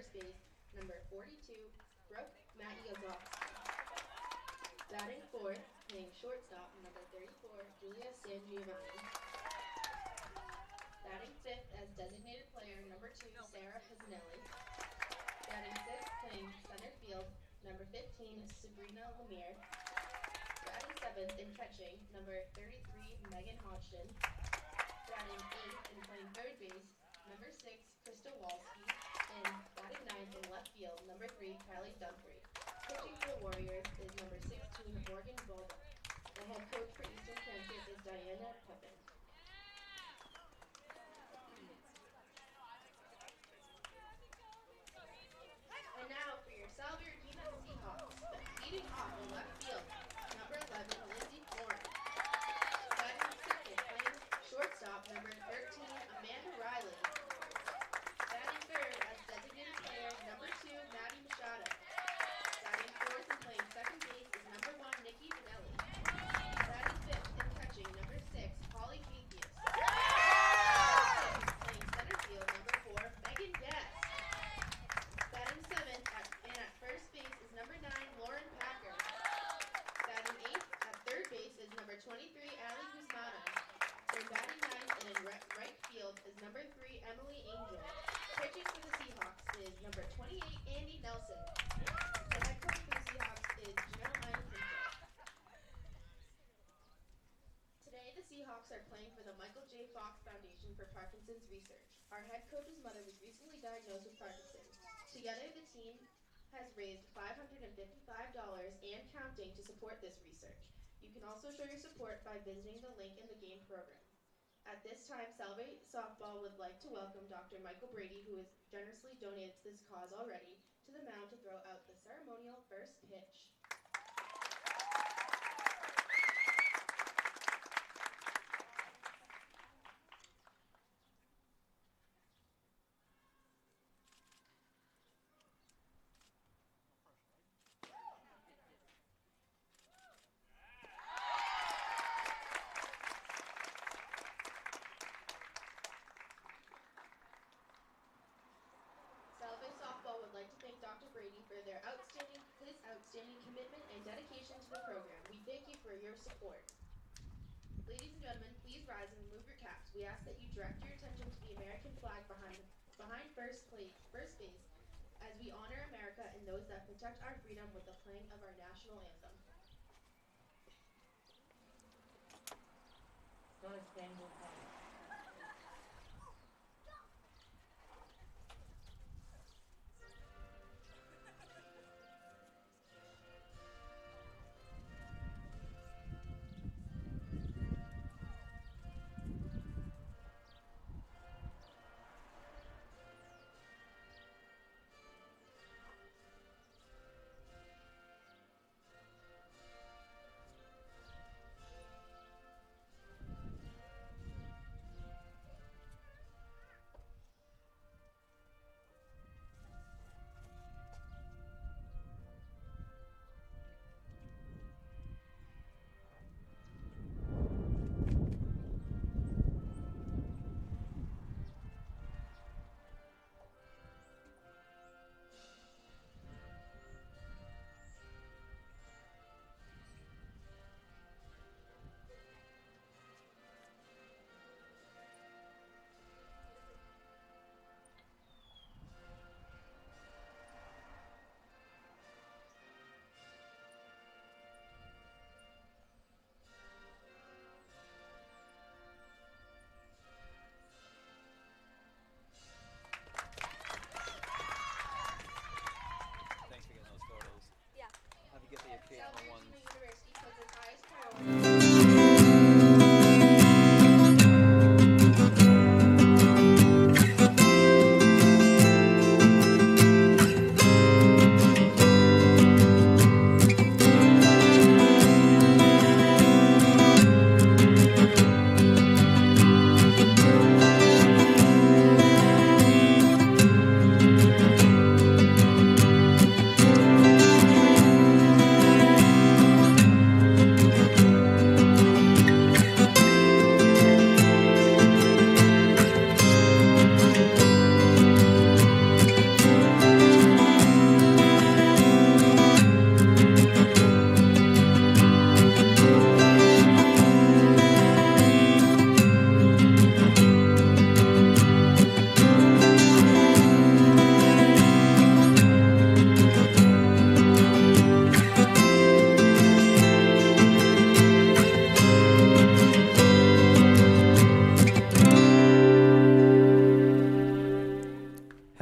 first base, number 42, Brooke Mattiozowski. Batting fourth, playing shortstop, number 34, Julia Sangiovanni. Batting fifth as designated player, number 2, Sarah Hasanelli. Batting sixth, playing center field, number 15, Sabrina Lemire. Batting seventh and catching, number 33, Megan Hodgson. Batting eighth and playing third base, number 6, Krista Walski. And batting ninth in left field, number 3, Kylie Dunphy. Pitching for the Warriors is number 16, Morgan Volda. The head coach for Eastern Connecticut is Diana Pepin. And now for your Salve Regina Seahawks, leading off in left field, number 11, Lindsay Florence. Batting second, playing shortstop, number 13, Amanda Riley. Batting third as designated player, number 2, Maddie Machado. Batting fourth and playing second base is number 1, Nikki Vanelli. Batting fifth and catching, number 6, Holly Cathius. Playing center field, number 4, Megan Guest. Batting seventh and at first base is number 9, Lauren Packer. Batting eighth at third base is number 23, Ali Guzmano. And batting ninth and in right field is number 3, Emily Angel. Pitching for the Seahawks is number 28, Andy Nelson. The head coach for the Seahawks is Janelle Pinto. Today, the Seahawks are playing for the Michael J. Fox Foundation for Parkinson's Research. Our head coach's mother was recently diagnosed with Parkinson's. Together, the team has raised $555 and counting to support this research. You can also show your support by visiting the link in the game program. At this time, Salve Softball would like to welcome Dr. Michael Brady, who has generously donated to this cause already, to the mound to throw out the ceremonial first pitch. Salve Softball would like to thank Dr. Brady for his outstanding commitment and dedication to the program. We thank you for your support. Ladies and gentlemen, please rise and remove your caps. We ask that you direct your attention to the American flag behind first base as we honor America and those that protect our freedom with the playing of our national anthem. Star Spangled Banner.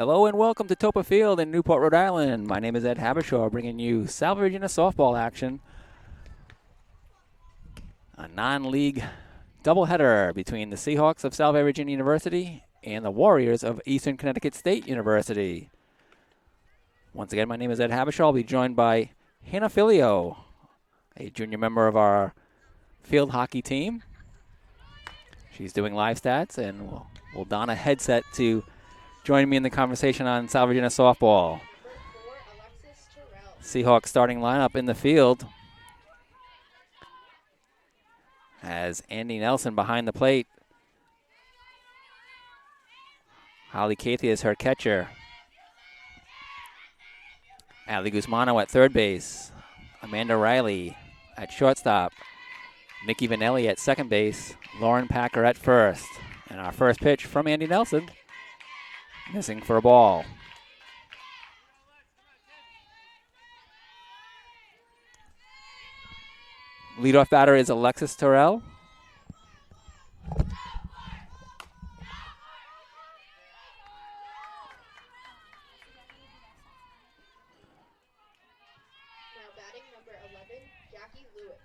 Hello and welcome to Toppa Field in Newport, Rhode Island. My name is Ed Habishaw, bringing you Salve Regina softball action. A non-league doubleheader between the Seahawks of Salve Regina University and the Warriors of Eastern Connecticut State University. Once again, my name is Ed Habishaw. I'll be joined by Hannah Filio, a junior member of our field hockey team. She's doing live stats, and we'll don a headset to join me in the conversation on Salve Regina softball. Seahawks starting lineup in the field has Andy Nelson behind the plate. Holly Cathy is her catcher. Ali Guzmano at third base. Amanda Riley at shortstop. Nikki Vanelli at second base. Lauren Packer at first. And our first pitch from Andy Nelson. Missing for a ball. Leadoff batter is Alexis Terrell. Now batting number 11, Jackie Lewis.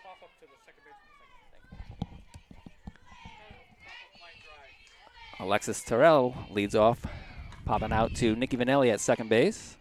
Pop up to the second baseman. Alexis Terrell leads off, popping out to Nikki Vanelli at second base.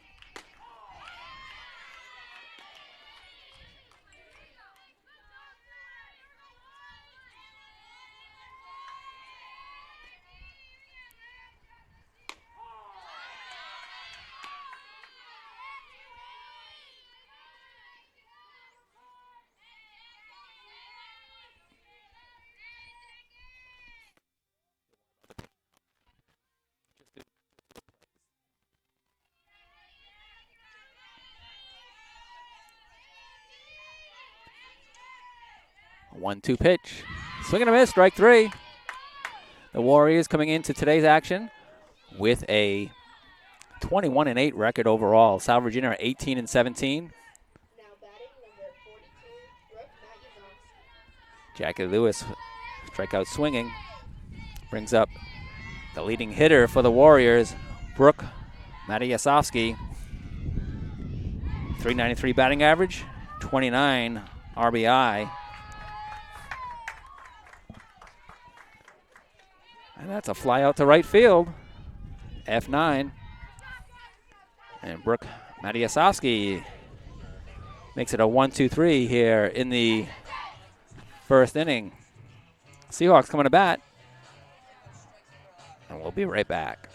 A 1-2 pitch. Swing and a miss, strike three. The Warriors coming into today's action with a 21-8 record overall. Salve Regina are 18-17. Now batting number 42, Brooke Matyasowski. Jackie Lewis, strikeout swinging, brings up the leading hitter for the Warriors, Brooke Matyasowski. 393 batting average, 29 RBI. And that's a fly out to right field. F9. And Brooke Matyasowski makes it a 1-2-3 here in the first inning. Seahawks coming to bat. And we'll be right back.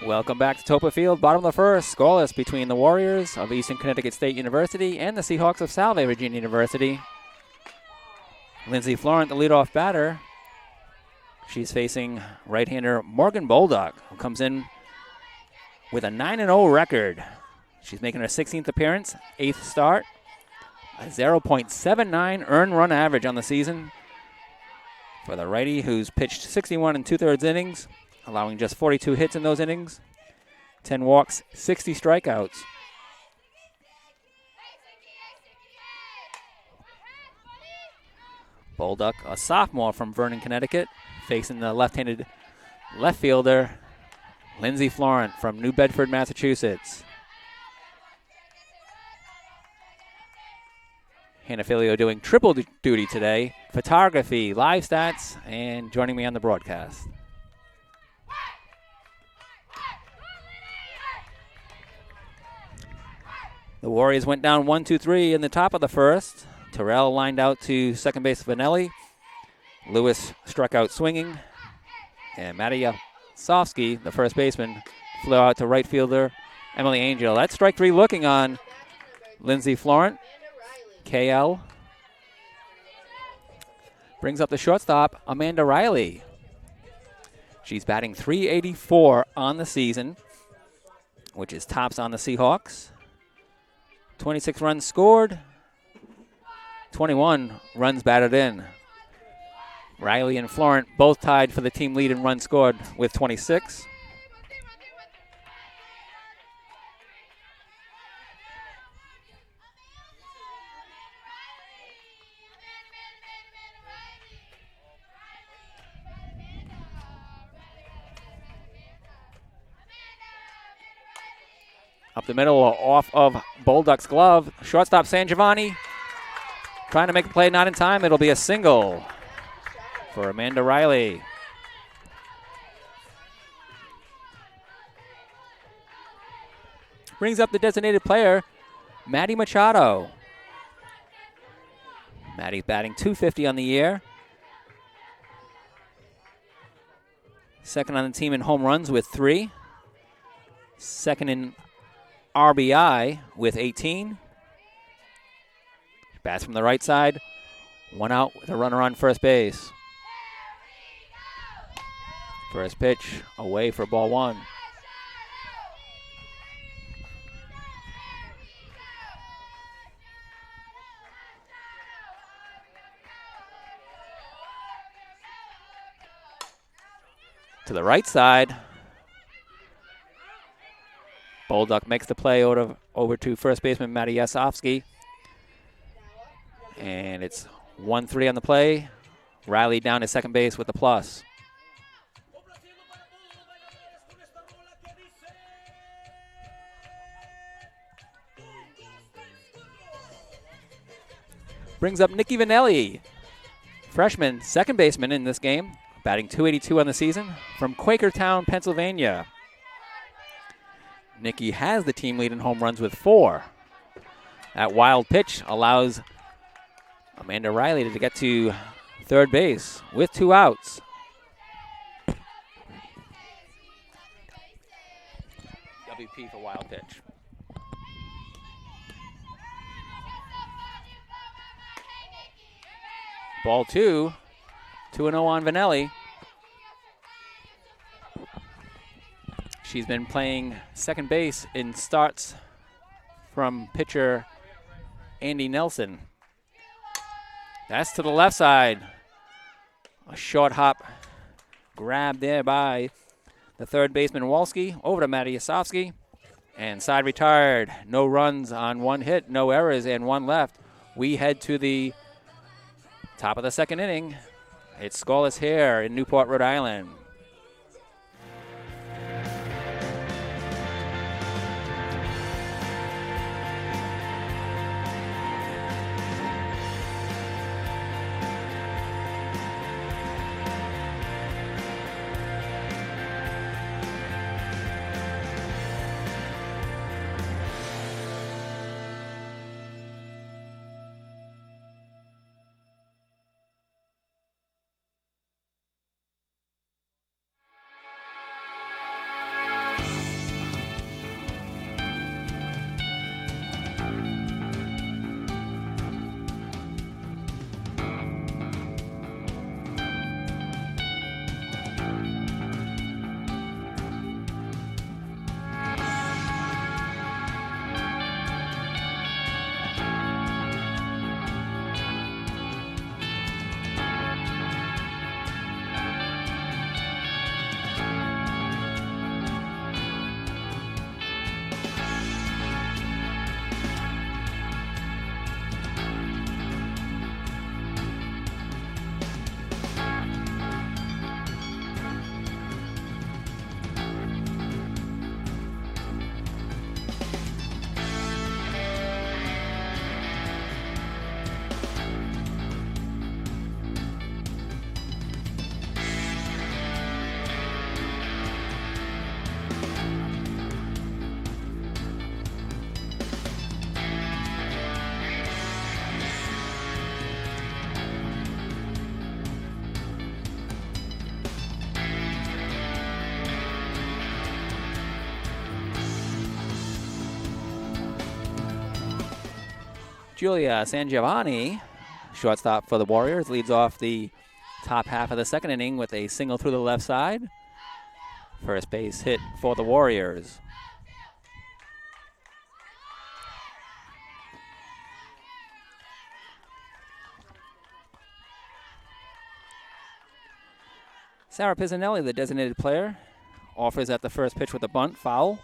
Welcome back to Toppa Field, bottom of the first, scoreless between the Warriors of Eastern Connecticut State University and the Seahawks of Salve Regina University. Lindsay Florent, the leadoff batter. She's facing right-hander Morgan Bolduck, who comes in with a 9-0 record. She's making her 16th appearance, 8th start, a 0.79 earned run average on the season for the righty, who's pitched 61 2/3 innings, allowing just 42 hits in those innings, 10 walks, 60 strikeouts. Bolduck, a sophomore from Vernon, Connecticut, facing the left-handed left fielder, Lindsay Florent from New Bedford, Massachusetts. Hannah Filio doing triple duty today, photography, live stats, and joining me on the broadcast. The Warriors went down 1-2-3 in the top of the first. Terrell lined out to second base Vanelli. Lewis struck out swinging. And Maddie Sofsky, the first baseman, flew out to right fielder Emily Angel. That's strike three looking on Lindsay Florent. KL brings up the shortstop, Amanda Riley. She's batting .384 on the season, which is tops on the Seahawks. 26 runs scored, 21 runs batted in. Riley and Florent both tied for the team lead in runs scored with 26. Up the middle, off of Bolduck's glove. Shortstop San Giovanni trying to make the play, not in time. It'll be a single for Amanda Riley. Brings up the designated player, Maddie Machado. Maddie's batting .250 on the year. Second on the team in home runs with 3. Second in RBI with 18. Bats from the right side. 1 out with a runner on first base. First pitch away for ball 1. To the right side. Bolduck makes the play over to first baseman Maddie Yasovsky. And it's 1-3 on the play. Riley down to second base with the plus. Brings up Nikki Vanelli, freshman, second baseman in this game, batting .282 on the season from Quakertown, Pennsylvania. Nikki has the team lead in home runs with 4. That wild pitch allows Amanda Riley to get to third base with 2 outs. WP for wild pitch. Ball 2, 2-0 on Vanelli. She's been playing second base in starts from pitcher Andy Nelson. That's to the left side. A short hop grab there by the third baseman Walski. Over to Maddie Yasovsky. And side retired. No runs on 1 hit, no errors, and 1 left. We head to the top of the second inning. It's scoreless here in Newport, Rhode Island. Julia Sangiovanni, shortstop for the Warriors, leads off the top half of the second inning with a single through the left side. First base hit for the Warriors. Sarah Pizzanelli, the designated player, offers at the first pitch with a bunt, foul.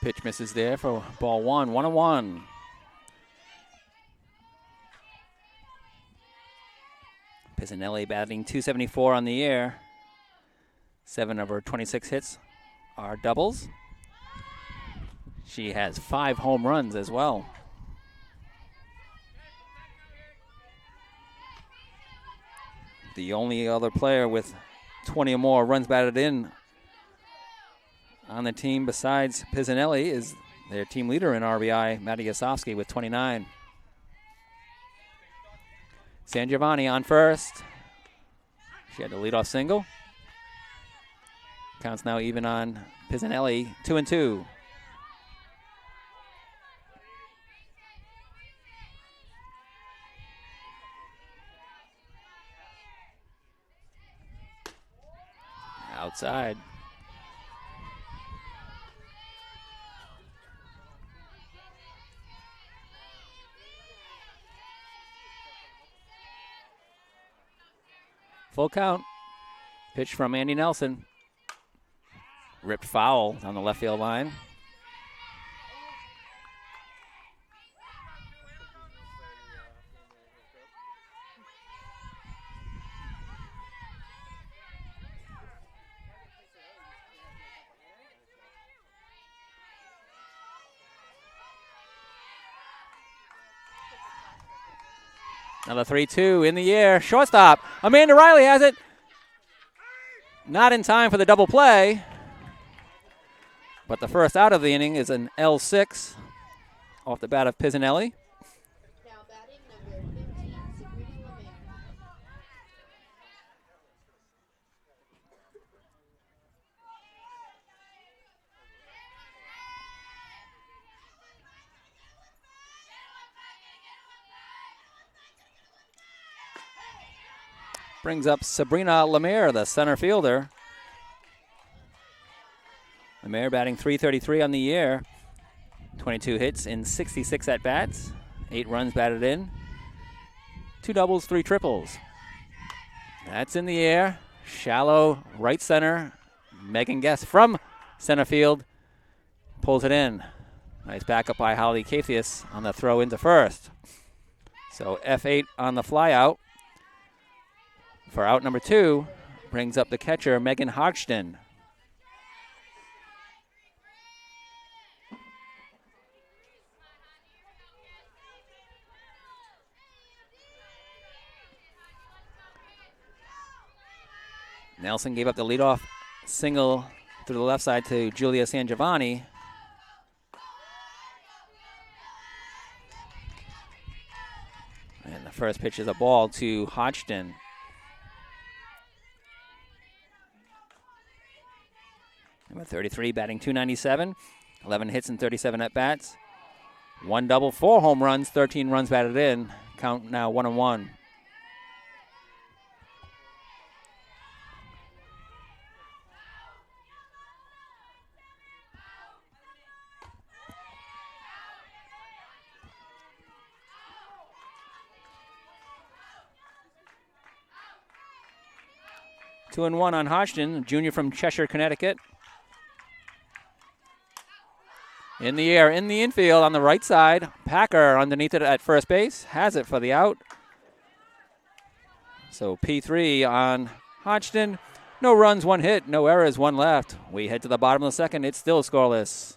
Pitch misses there for ball one, 1-1. Pizzanelli batting .274 on the year. 7 of her 26 hits are doubles. She has 5 home runs as well. The only other player with 20 or more runs batted in on the team besides Pizzanelli is their team leader in RBI, Maddie Yasovsky, with 29. Sangiovanni on first. She had the leadoff single. Counts now even on Pizzanelli, 2-2. Outside. Full count. Pitch from Andy Nelson. Ripped foul on the left field line. Another 3-2 in the air. Shortstop. Amanda Riley has it. Not in time for the double play. But the first out of the inning is an L6 off the bat of Pizzanelli. Now batting number 15, Sabrina Lemare. Brings up Sabrina Lemare, the center fielder. Lemare batting .333 on the year. 22 hits in 66 at-bats. 8 runs batted in. 2 doubles, 3 triples. That's in the air. Shallow right center. Megan Guest from center field pulls it in. Nice backup by Holly Cathius on the throw into first. So F8 on the flyout. For out number 2, brings up the catcher, Megan Hodgson. Nelson gave up the leadoff single through the left side to Julia Sangiovanni. And the first pitch is a ball to Hodgson. Number 33, batting .297, 11 hits and 37 at-bats. 1 double, 4 home runs, 13 runs batted in. Count now 1-1. Two and one on Hodgson, junior from Cheshire, Connecticut. In the air, in the infield, on the right side. Packer underneath it at first base. Has it for the out. So P3 on Hodgson. No runs, 1 hit. No errors, 1 left. We head to the bottom of the second. It's still scoreless.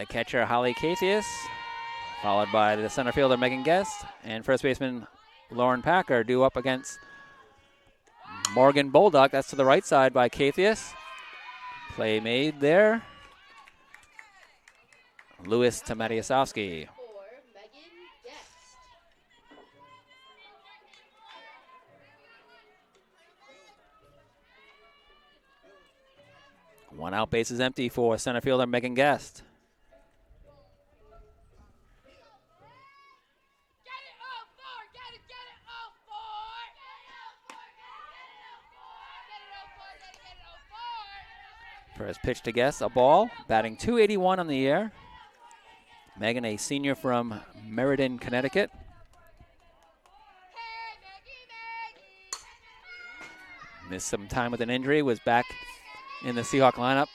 The catcher, Holly Cathius, followed by the center fielder, Megan Guest, and first baseman, Lauren Packer, due up against Morgan Bolduck. That's to the right side by Cathius. Play made there. Lewis to Matiasowski. For Megan Guest. One out, base is empty for center fielder Megan Guest. First pitch to Guest, a ball, batting .281 on the year. Megan, a senior from Meriden, Connecticut. Missed some time with an injury, was back in the Seahawk lineup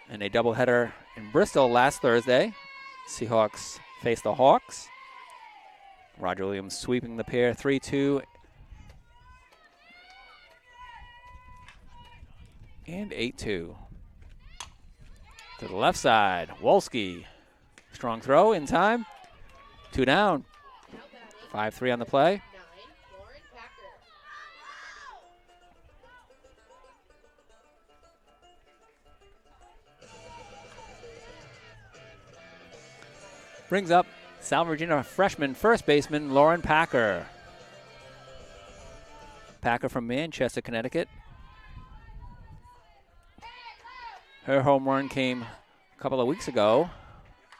in a doubleheader in Bristol last Thursday. Seahawks face the Hawks. Roger Williams sweeping the pair 3-2 and 8-2. To the left side, Wolski. Strong throw in time. 2 down. 5-3 on the play. 9, Lauren Packer. Brings up Salve Regina freshman first baseman Lauren Packer. Packer from Manchester, Connecticut. Her home run came a couple of weeks ago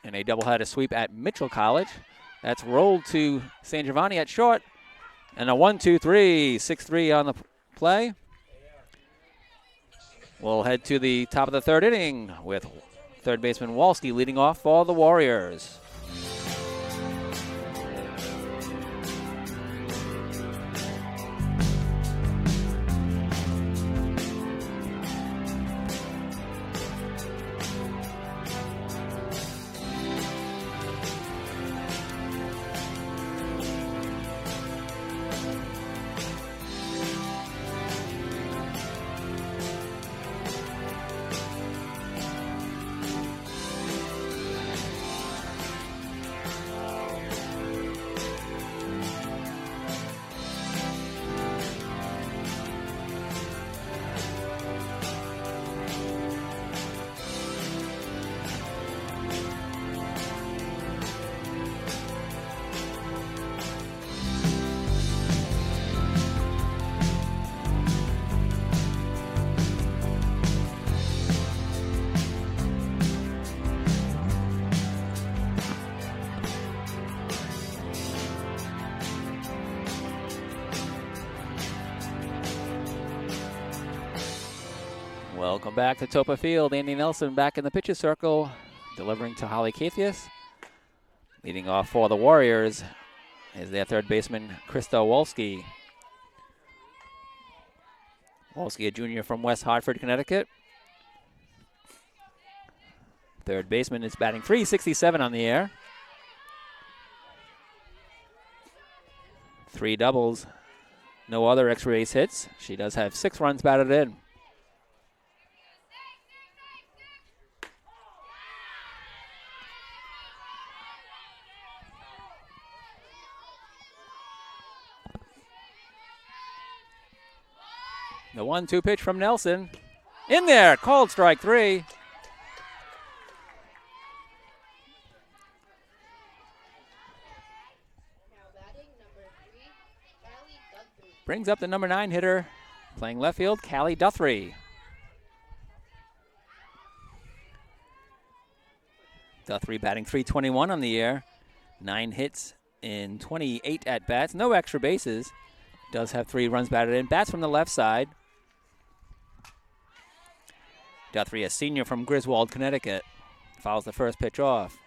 in a doubleheader sweep at Mitchell College. That's rolled to San Giovanni at short. And a 1-2-3, 6-3 on the play. We'll head to the top of the third inning with third baseman Wolski leading off for the Warriors. Welcome back to Toppa Field. Andy Nelson back in the pitcher's circle, delivering to Holly Cathius. Leading off for the Warriors is their third baseman, Krista Wolski. Wolski, a junior from West Hartford, Connecticut. Third baseman is batting .367 on the air. 3 doubles, no other extra base hits. She does have 6 runs batted in. The 1-2 pitch from Nelson. In there, called strike 3. Now batting number 3, Callie Guthrie. Brings up the number 9 hitter, playing left field, Callie Guthrie. Guthrie batting .321 on the year. 9 hits in 28 at-bats. No extra bases. Does have 3 runs batted in. Bats from the left side. Guthrie, a senior from Griswold, Connecticut, fouls the first pitch off.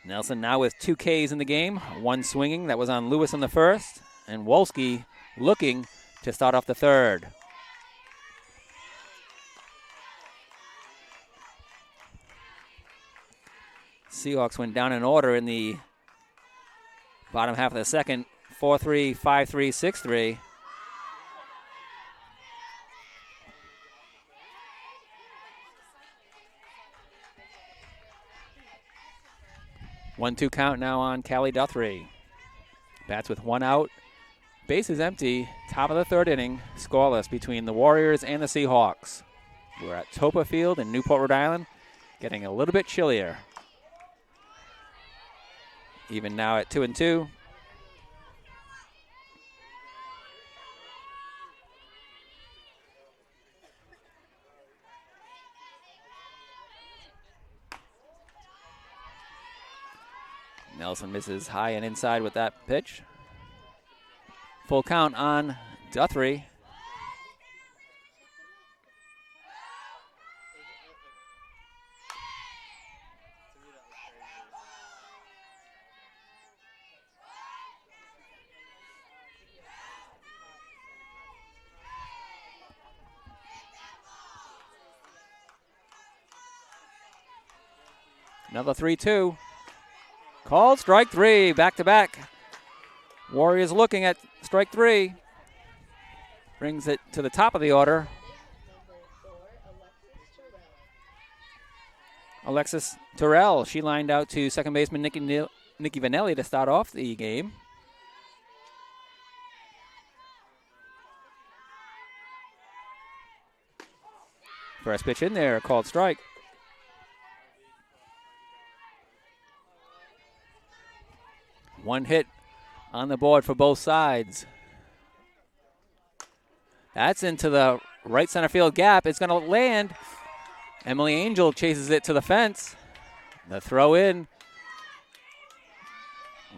Nelson now with 2 Ks in the game, 1 swinging. That was on Lewis in the first, and Wolski looking to start off the third. Seahawks went down in order in the bottom half of the second. 4-3, 5-3, 6-3. 1-2 count now on Callie Duthry. Bats with 1 out. Bases empty. Top of the 3rd inning. Scoreless between the Warriors and the Seahawks. We're at Toppa Field in Newport, Rhode Island. Getting a little bit chillier. Even now at 2-2. Nelson misses high and inside with that pitch. Full count on Duthry. Another 3-2. Called strike 3, back to back. Warriors looking at strike 3. Brings it to the top of the order. Alexis Terrell, she lined out to second baseman Nikki Vanelli to start off the game. First pitch in there, called strike. One hit on the board for both sides. That's into the right center field gap. It's going to land. Emily Angel chases it to the fence. The throw in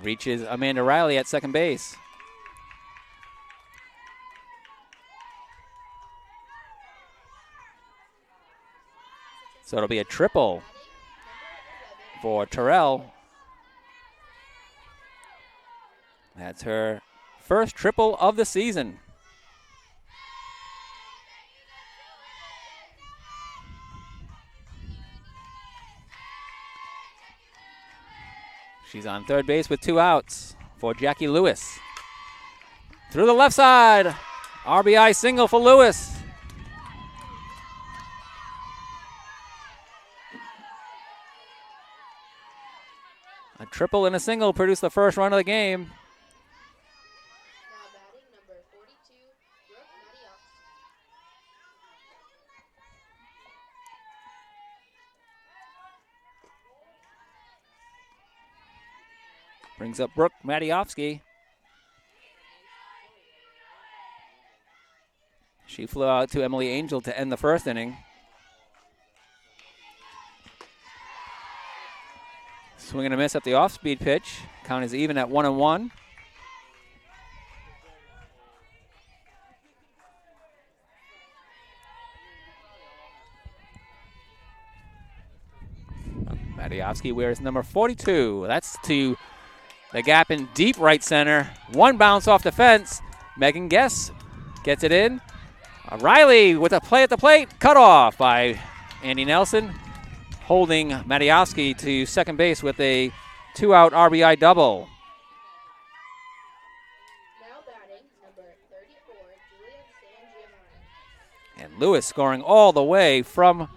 reaches Amanda Riley at second base. So it'll be a triple for Terrell. That's her first triple of the season. She's on third base with 2 outs for Jackie Lewis. Through the left side, RBI single for Lewis. A triple and a single produced the first run of the game. Brings up Brooke Madiofsky. She flew out to Emily Angel to end the first inning. Swing and a miss at the off-speed pitch. Count is even at 1-1. Madiofsky wears number 42. That's to the gap in deep right center. One bounce off the fence. Megan Guess gets it in. Riley with a play at the plate. Cut off by Andy Nelson. Holding Madiofsky to second base with a 2-out RBI double. Now batting, number 34, Julia San Giovanni. And Lewis scoring all the way from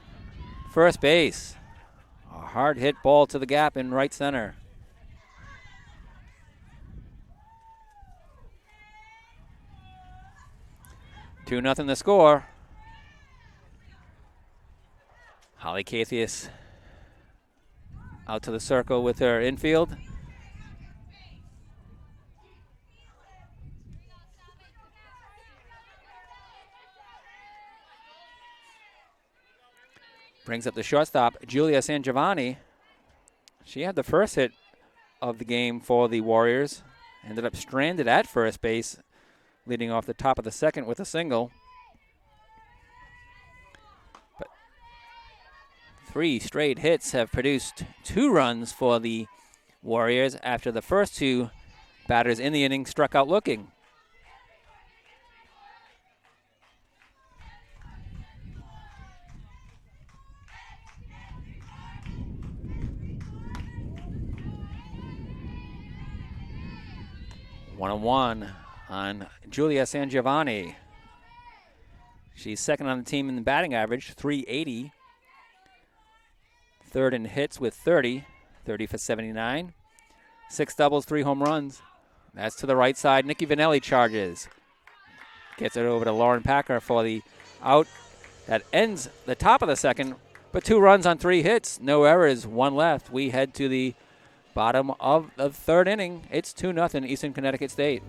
first base. A hard hit ball to the gap in right center. Two nothing the score. Holly Cathius out to the circle with her infield. Brings up the shortstop, Julia San Giovanni. She had the first hit of the game for the Warriors. Ended up stranded at first base, leading off the top of the second with a single. But 3 straight hits have produced 2 runs for the Warriors after the first 2 batters in the inning struck out looking. One on one on Julia San Giovanni. She's second on the team in the batting average, .380. Third in hits with 30. 30 for 79. 6 doubles, 3 home runs. That's to the right side. Nikki Vanelli charges. Gets it over to Lauren Packer for the out. That ends the top of the second, but 2 runs on 3 hits. No errors, 1 left. We head to the bottom of the 3rd inning. It's 2-0 Eastern Connecticut State.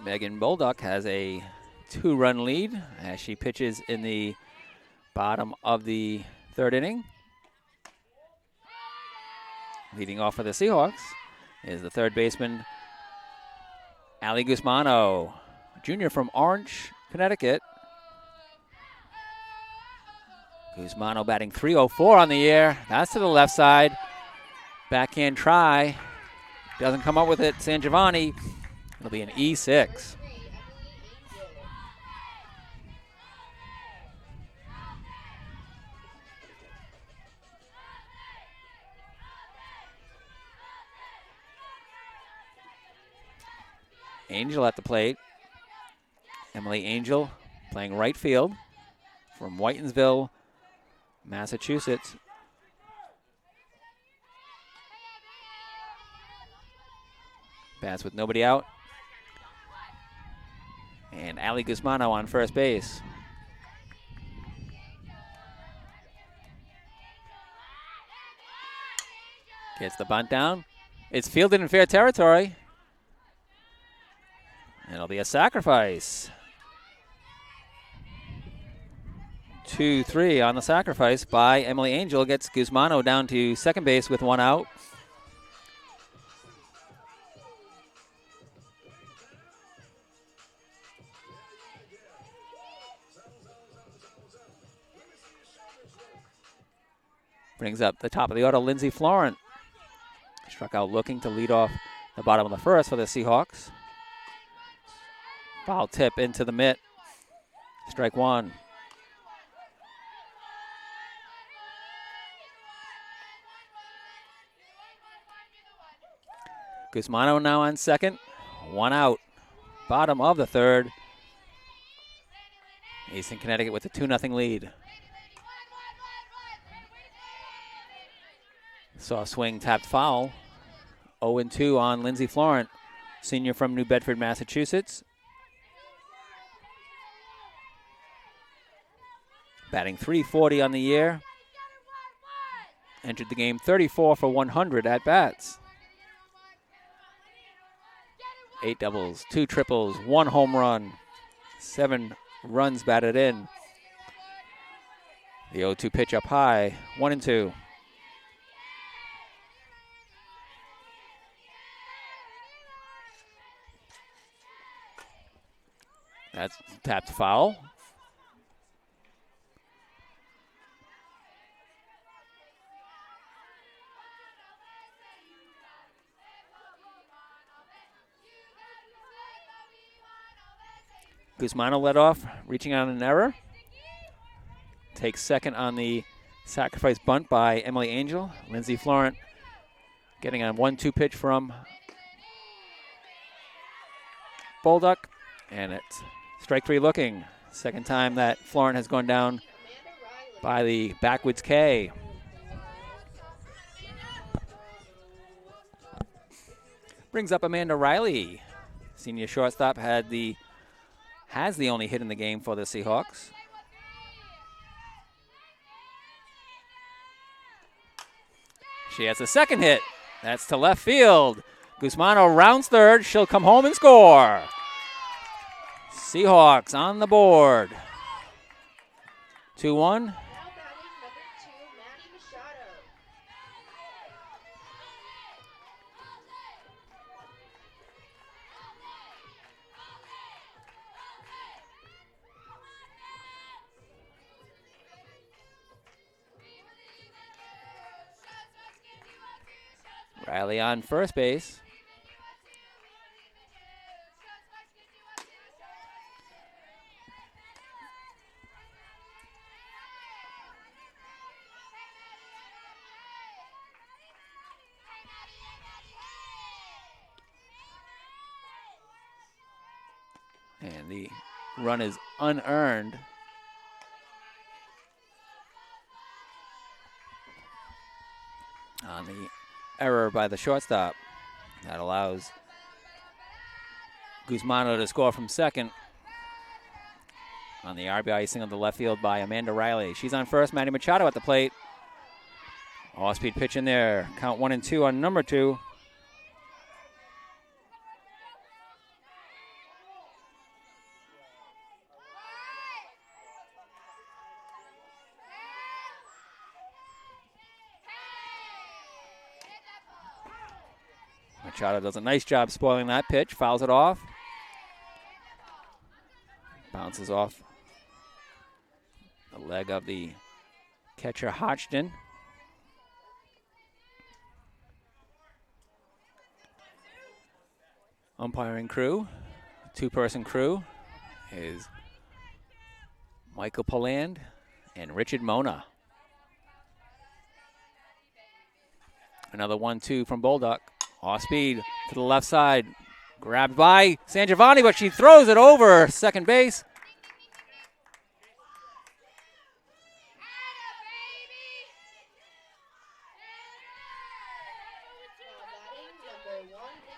Megan Bolduck has a 2-run lead as she pitches in the bottom of the 3rd inning. Leading off for the Seahawks is the 3rd baseman, Ali Guzmano, junior from Orange, Connecticut. Guzmano batting .304 on the year. That's to the left side. Backhand try. Doesn't come up with it. San Giovanni. It'll be an E6. Angel at the plate. Emily Angel playing right field from Whitensville, Massachusetts. Bats with nobody out. And Ali Guzmano on first base. Gets the bunt down. It's fielded in fair territory. It'll be a sacrifice. 2-3 on the sacrifice by Emily Angel. Gets Guzmano down to second base with 1 out. Brings up the top of the order, Lindsay Florent. Struck out looking to lead off the bottom of the 1st for the Seahawks. Foul tip into the mitt. Strike 1. Guzmano now on second. 1 out. Bottom of the 3rd. Eastern Connecticut with a 2-0 lead. Saw a swing, tapped foul. 0-2 on Lindsay Florent, senior from New Bedford, Massachusetts. Batting .340 on the year. Entered the game 34 for 100 at bats. 8 doubles, 2 triples, 1 home run, 7 runs batted in. The 0-2 pitch up high, 1-2. That's tapped foul. Guzmano led off, reaching on an error. Takes second on the sacrifice bunt by Emily Angel. Lindsay Florent getting a 1-2 pitch from Bolduc. And it's strike three looking. Second time that Florent has gone down by the backwoods K. Brings up Amanda Riley. Senior shortstop has the only hit in the game for the Seahawks. She has a second hit. That's to left field. Guzmano rounds third. She'll come home and score. Seahawks on the board. 2-1. Now batting number 2, Maddie Machado. Riley on first base. And the run is unearned. On the error by the shortstop. That allows Guzmano to score from second. On the RBI single to left field by Amanda Riley. She's on first. Maddie Machado at the plate. All-speed pitch in there. Count 1-2 on number 2. Machado does a nice job spoiling that pitch, fouls it off. Bounces off the leg of the catcher Hodgson. Umpiring crew, two-person crew, is Michael Poland and Richard Mona. Another 1-2 from Bolduc. Off speed to the left side. Grabbed by San Giovanni, but she throws it over second base.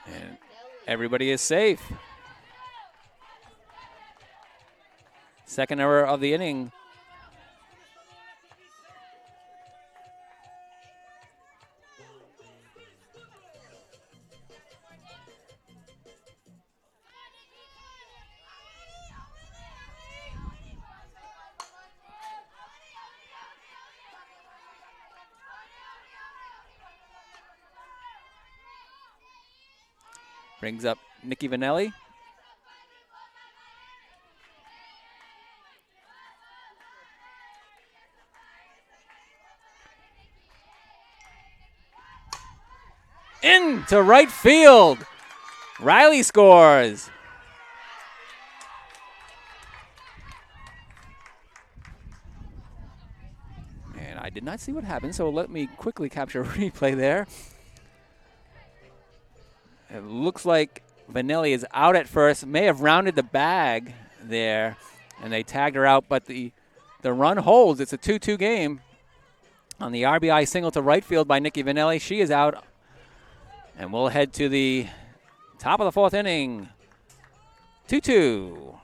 And everybody is safe. Second error of the inning. Brings up Nikki Vanelli. Into right field. Riley scores. And I did not see what happened, so let me quickly capture a replay there. It looks like Vanelli is out at first, may have rounded the bag there, and they tagged her out, but the run holds. It's a 2-2 game. On the RBI single to right field by Nikki Vanelli, she is out. And we'll head to the top of the fourth inning. 2-2.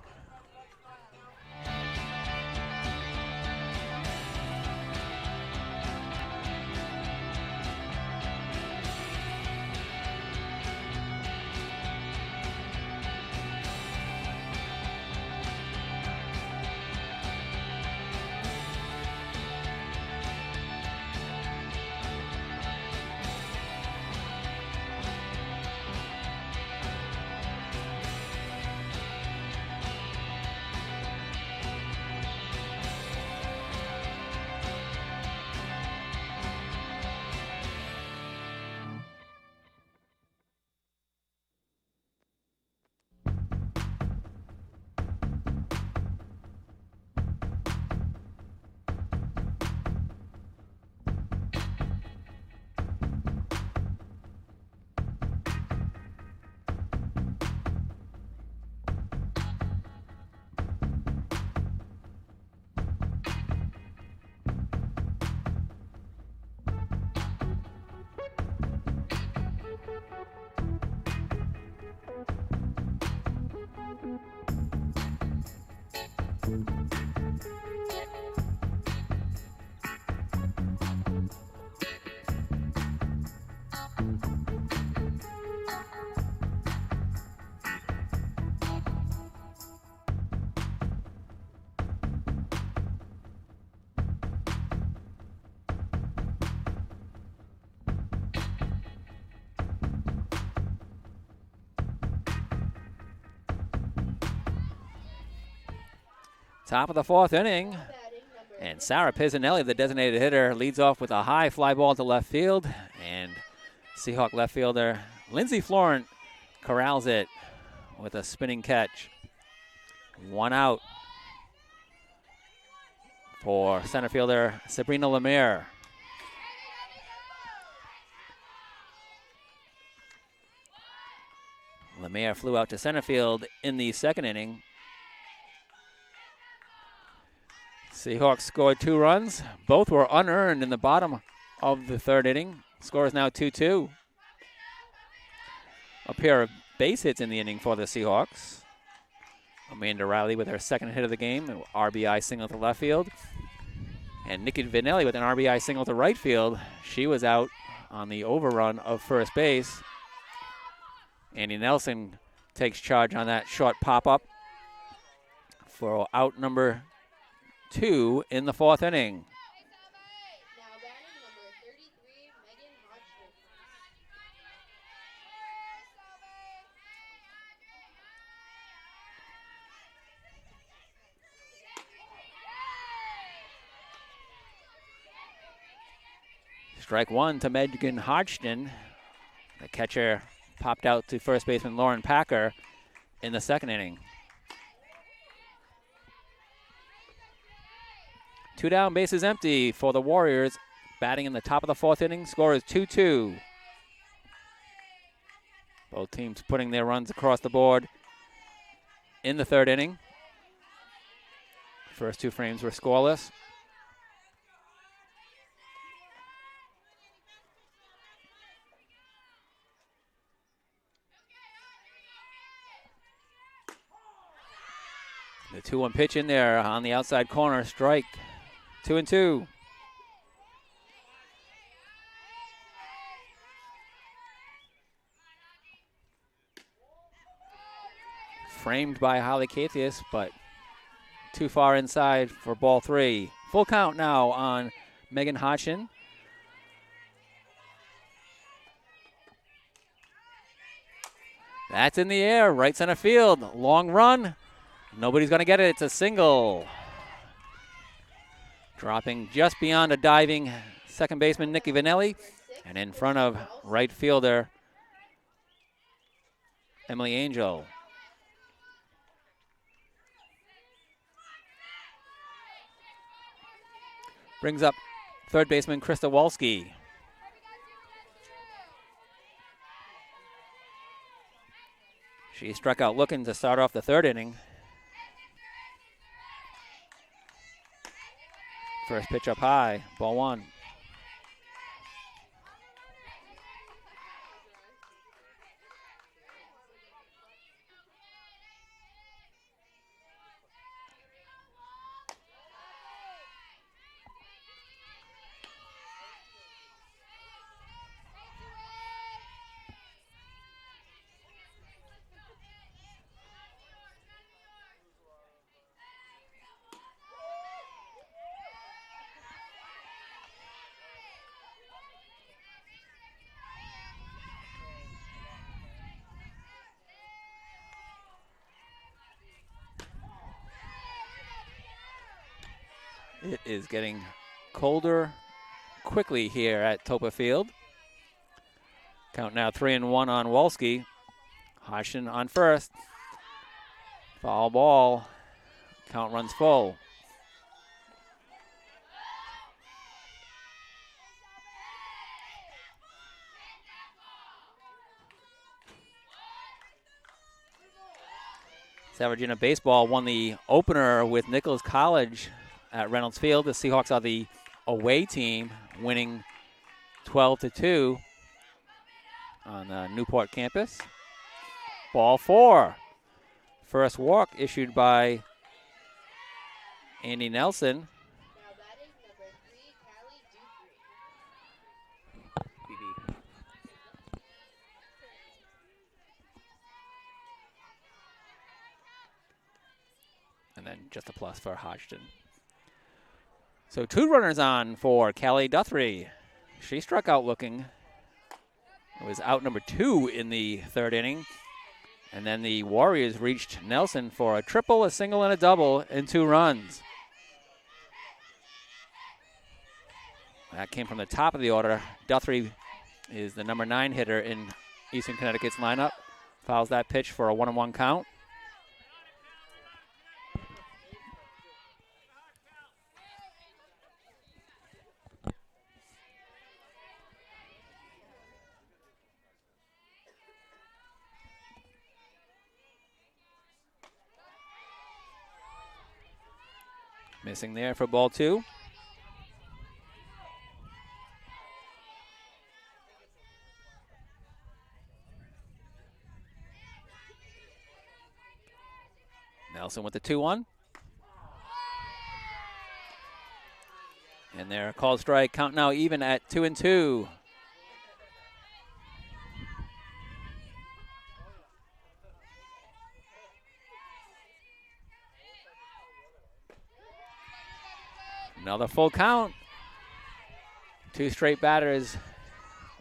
Top of the fourth inning. Now batting number And Sarah Pizzanelli, the designated hitter, leads off with a high fly ball to left field. And Seahawk left fielder Lindsay Florent corrals it with a spinning catch. 1 out for center fielder Sabrina Lemire. Lemire flew out to center field in the second inning. Seahawks scored 2 runs. Both were unearned in the bottom of the third inning. Score is now 2-2. A pair of base hits in the inning for the Seahawks. Amanda Riley with her second hit of the game, an RBI single to left field. And Nikki Vinelli with an RBI single to right field. She was out on the overrun of first base. Andy Nelson takes charge on that short pop-up for out number 2 in the fourth inning. Now batting number 33, Megan Hodgson. Strike 1 to Megan Hodgson. The catcher popped out to first baseman Lauren Packer in the second inning. 2 down, bases empty for the Warriors. Batting in the top of the fourth inning. Score is 2-2. Both teams putting their runs across the board in the third inning. First 2 frames were scoreless. The 2-1 pitch in there on the outside corner. Strike. 2-2. Framed by Holly Cathius, but too far inside for ball 3. Full count now on Megan Hodgson. That's in the air, right center field. Long run. Nobody's going to get it. It's a single. Dropping just beyond a diving second baseman, Nikki Vinelli, and in front of right fielder, Emily Angel. Brings up third baseman, Krista Walski. She struck out looking to start off the third inning. First pitch up high, ball 1. It is getting colder quickly here at Toppa Field. Count now 3-1 on Walski. Hodgson on first. Foul ball. Count runs full. Salve Regina baseball won the opener with Nichols College at Reynolds Field. The Seahawks are the away team, winning 12-2 on the Newport campus. Ball 4. First walk issued by Andy Nelson. Now batting number 3, Callie Dupree. And then just a plus for Hodgson. So 2 runners on for Callie Duthry. She struck out looking. It was out number 2 in the third inning. And then the Warriors reached Nelson for a triple, a single, and a double in 2 runs. That came from the top of the order. Guthrie is the number 9 hitter in Eastern Connecticut's lineup. Fouls that pitch for a 1-1 count. Missing there for ball 2. Nelson with the 2-1. And their called strike count now even at 2-2. Another full count. 2 straight batters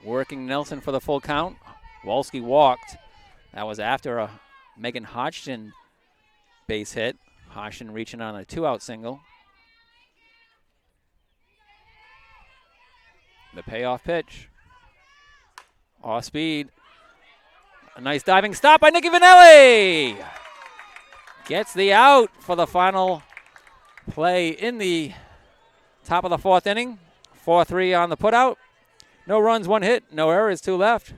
working Nelson for the full count. Wolski walked. That was after a Megan Hodgson base hit. Hodgson reaching on a 2-out single. The payoff pitch. Off speed. A nice diving stop by Nicky Vanelli. Gets the out for the final play in the top of the 4th inning. 4-3 on the putout. No runs, 1 hit, no errors, 2 left.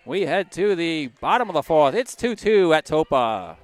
We head to the bottom of the 4th. It's 2-2 at Toppa.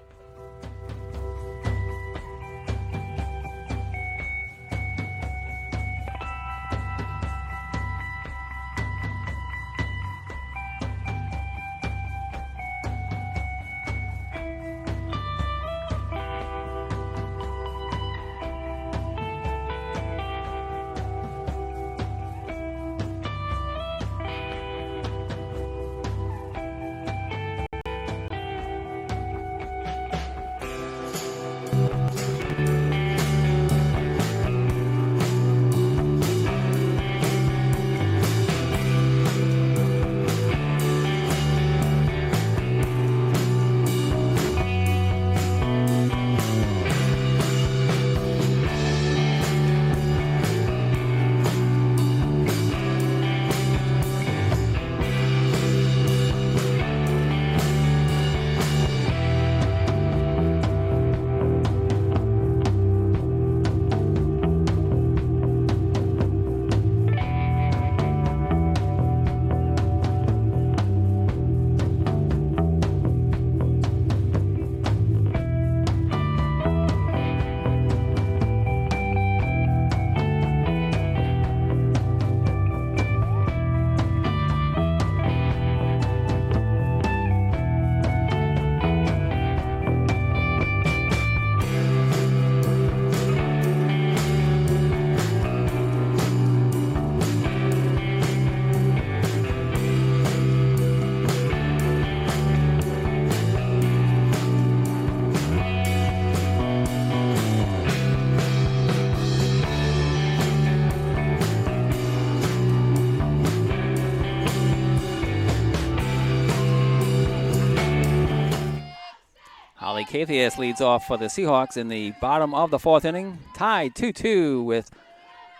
Cathius leads off for the Seahawks in the bottom of the 4th inning, tied 2-2 with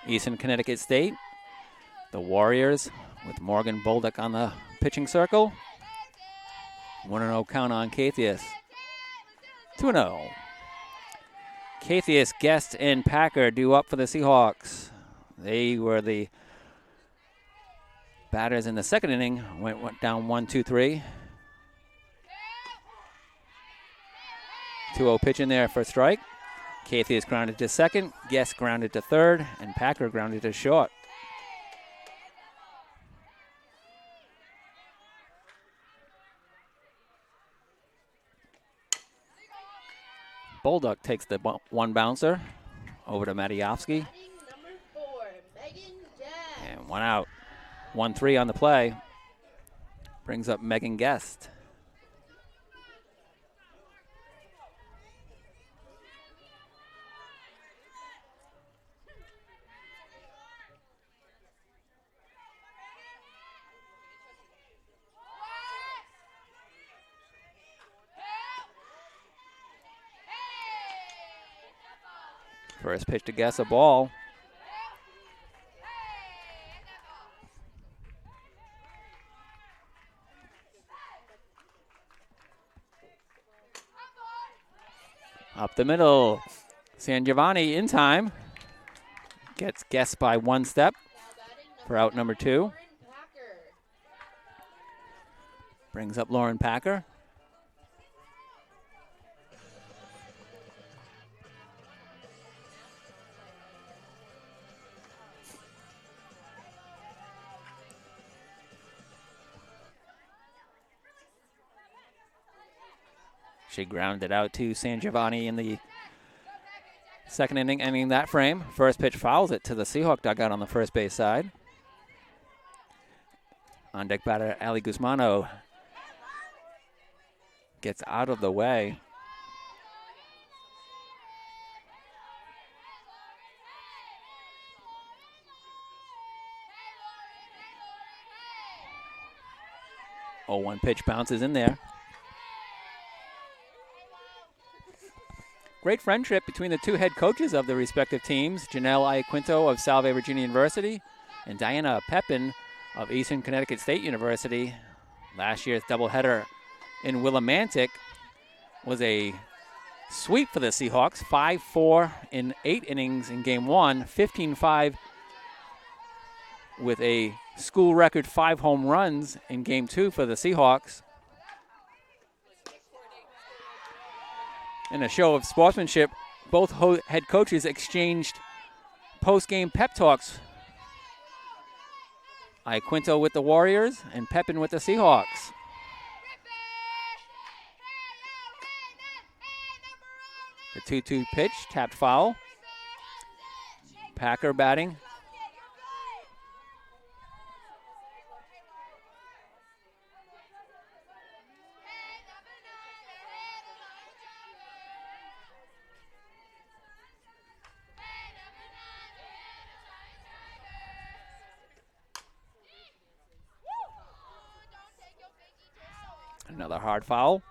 Eastern Connecticut State. The Warriors with Morgan Bolduc on the pitching circle. 1-0 count on Cathius. 2-0. Cathius, Guest, and Packer due up for the Seahawks. They were the batters in the 2nd inning, went down 1-2-3. 2-0 pitch in there for strike. Cathius grounded to 2nd, Guest grounded to 3rd, and Packer grounded to short. Bolduc takes the 1 bouncer over to Matiovsky. Number 4, Megan Guest. And 1 out. 1-3 on the play. Brings up Megan Guest. First pitch to guess a ball. Up the middle. San Giovanni in time. Gets guessed by one step for out number 2. Brings up Lauren Packer. She grounded out to San Giovanni in the second inning, ending that frame. First pitch fouls it to the Seahawk dugout on the first base side. On deck batter Ali Guzmano gets out of the way. Oh, one pitch bounces in there. Great friendship between the two head coaches of the respective teams, Janelle Iaquinto of Salve Regina University and Diana Pepin of Eastern Connecticut State University. Last year's doubleheader in Willimantic was a sweep for the Seahawks, 5-4 in 8 innings in Game 1, 15-5 with a school record 5 home runs in Game 2 for the Seahawks. In a show of sportsmanship, both head coaches exchanged post-game pep talks. Iaquinto with the Warriors and Pepin with the Seahawks. The 2-2 pitch, tapped foul. Packer batting. Another hard foul.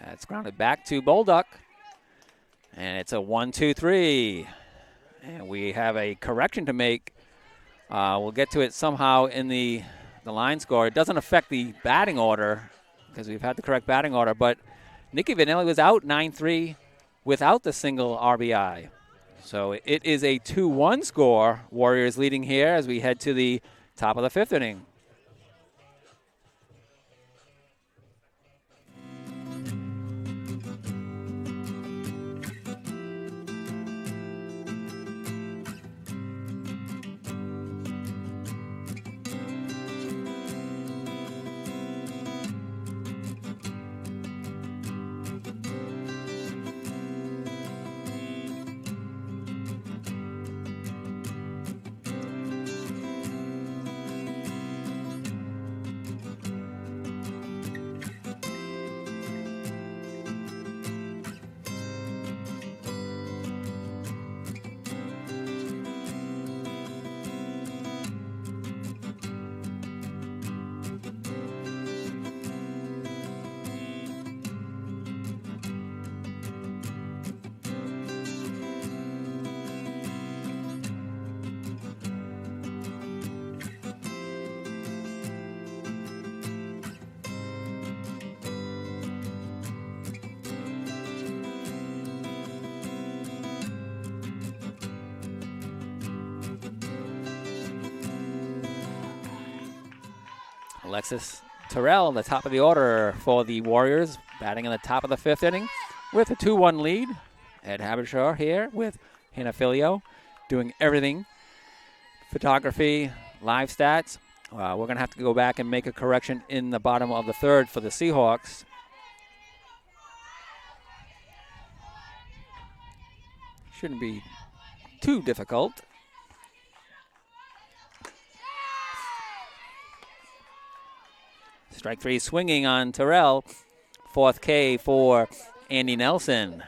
That's grounded back to Bolduck. And it's a 1-2-3. And we have a correction to make. We'll get to it somehow in the line score. It doesn't affect the batting order because we've had the correct batting order. But Nikki Vanelli was out 9-3 without the single RBI. So it is a 2-1 score. Warriors leading here as we head to the top of the 5th inning. Alexis Terrell, the top of the order for the Warriors, batting in the top of the 5th inning with a 2-1 lead. Ed Habishaw here with Hannah Filio doing everything. Photography, live stats. We're going to have to go back and make a correction in the bottom of the third for the Seahawks. Shouldn't be too difficult. Strike three swinging on Terrell. Fourth K for Andy Nelson.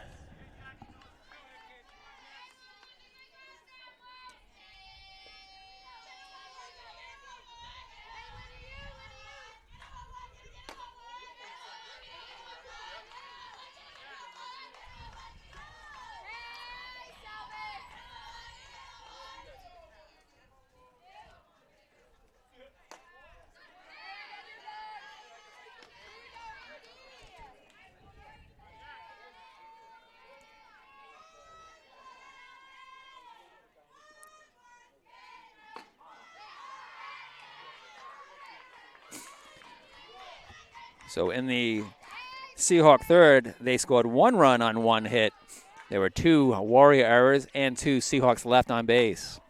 So in the Seahawk third, they scored 1 run on 1 hit. There were 2 Warrior errors and 2 Seahawks left on base.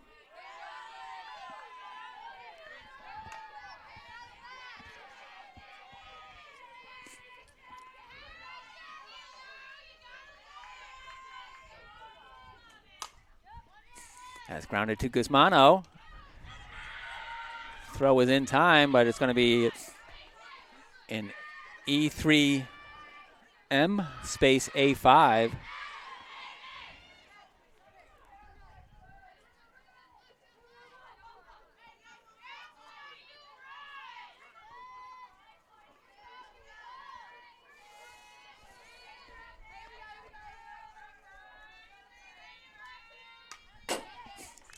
That's grounded to Guzmano. Throw was in time, but it's going to be an E3M space A5.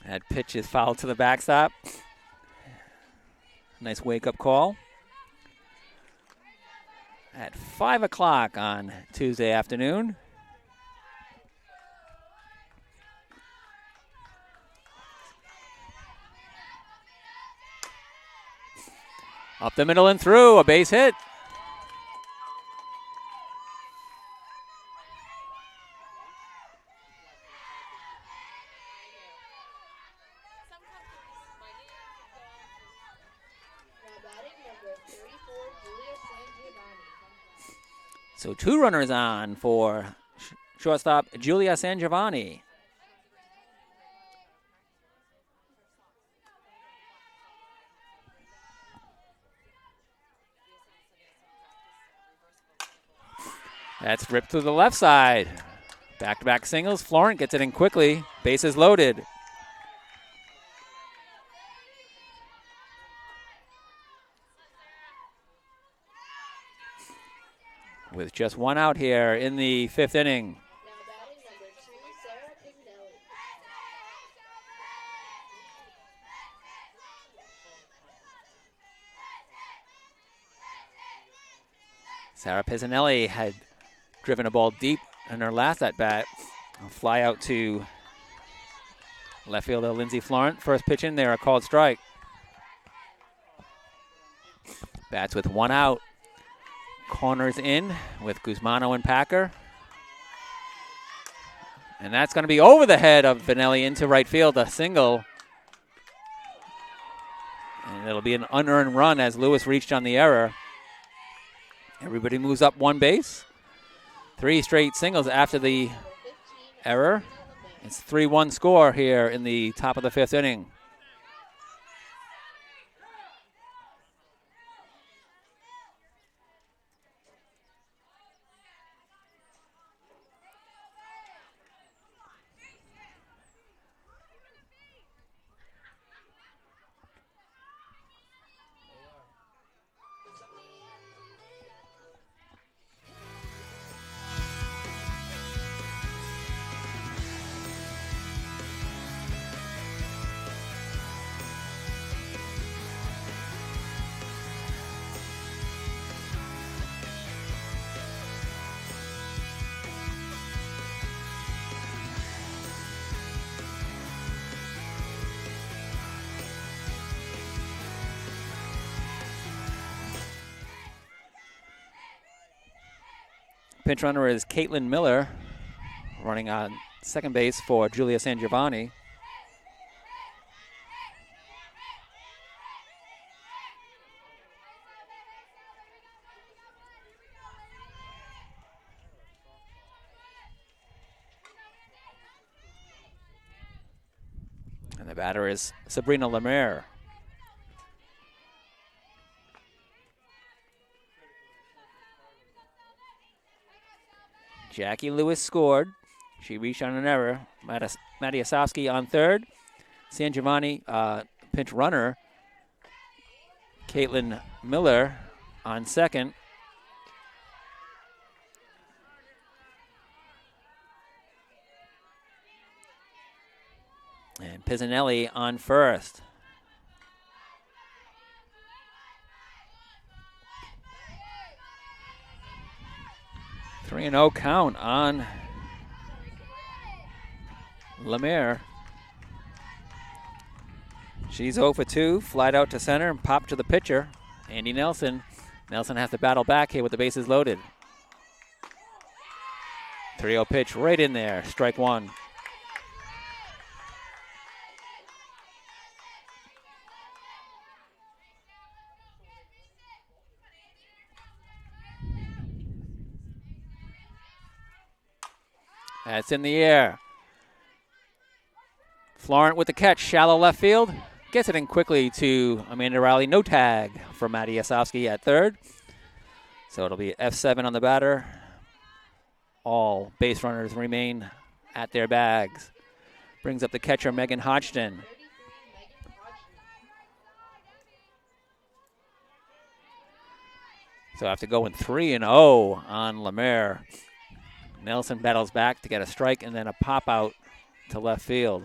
That pitch is fouled to the backstop. Nice wake-up call. At 5 o'clock on Tuesday afternoon. Up the middle and through, a base hit. So 2 runners on for shortstop Julia Sangiovanni. That's ripped to the left side. Back-to-back singles. Florent gets it in quickly. Bases loaded. With just 1 out here in the 5th inning. Now batting number 2, Sarah Pignelli. Sarah Pizzanelli had driven a ball deep in her last at-bat. A fly out to left fielder Lindsey Florent. First pitch in there, a called strike. Bats with 1 out. Corners in with Guzmano and Packer. And that's going to be over the head of Vanelli into right field, a single. And it'll be an unearned run as Lewis reached on the error. Everybody moves up 1 base. 3 straight singles after the error. It's 3-1 score here in the top of the 5th inning. Pinch runner is Caitlin Miller, running on second base for Julia Sangiovanni. The batter is Sabrina Lemaire. Jackie Lewis scored. She reached on an error. Maddie Osowski on third. San Giovanni pinch runner. Caitlin Miller on second. And Pizzanelli on first. 3-0 count on Lemaire. She's 0 for 2, flied out to center and popped to the pitcher, Andy Nelson. Nelson has to battle back here with the bases loaded. 3-0 pitch right in there, strike one. That's in the air. Florent with the catch, shallow left field. Gets it in quickly to Amanda Riley. No tag for Maddie Osowski at third. So it'll be F7 on the batter. All base runners remain at their bags. Brings up the catcher, Megan Hodgson. So after going 3-0 on Lemaire, Nelson battles back to get a strike and then a pop out to left field.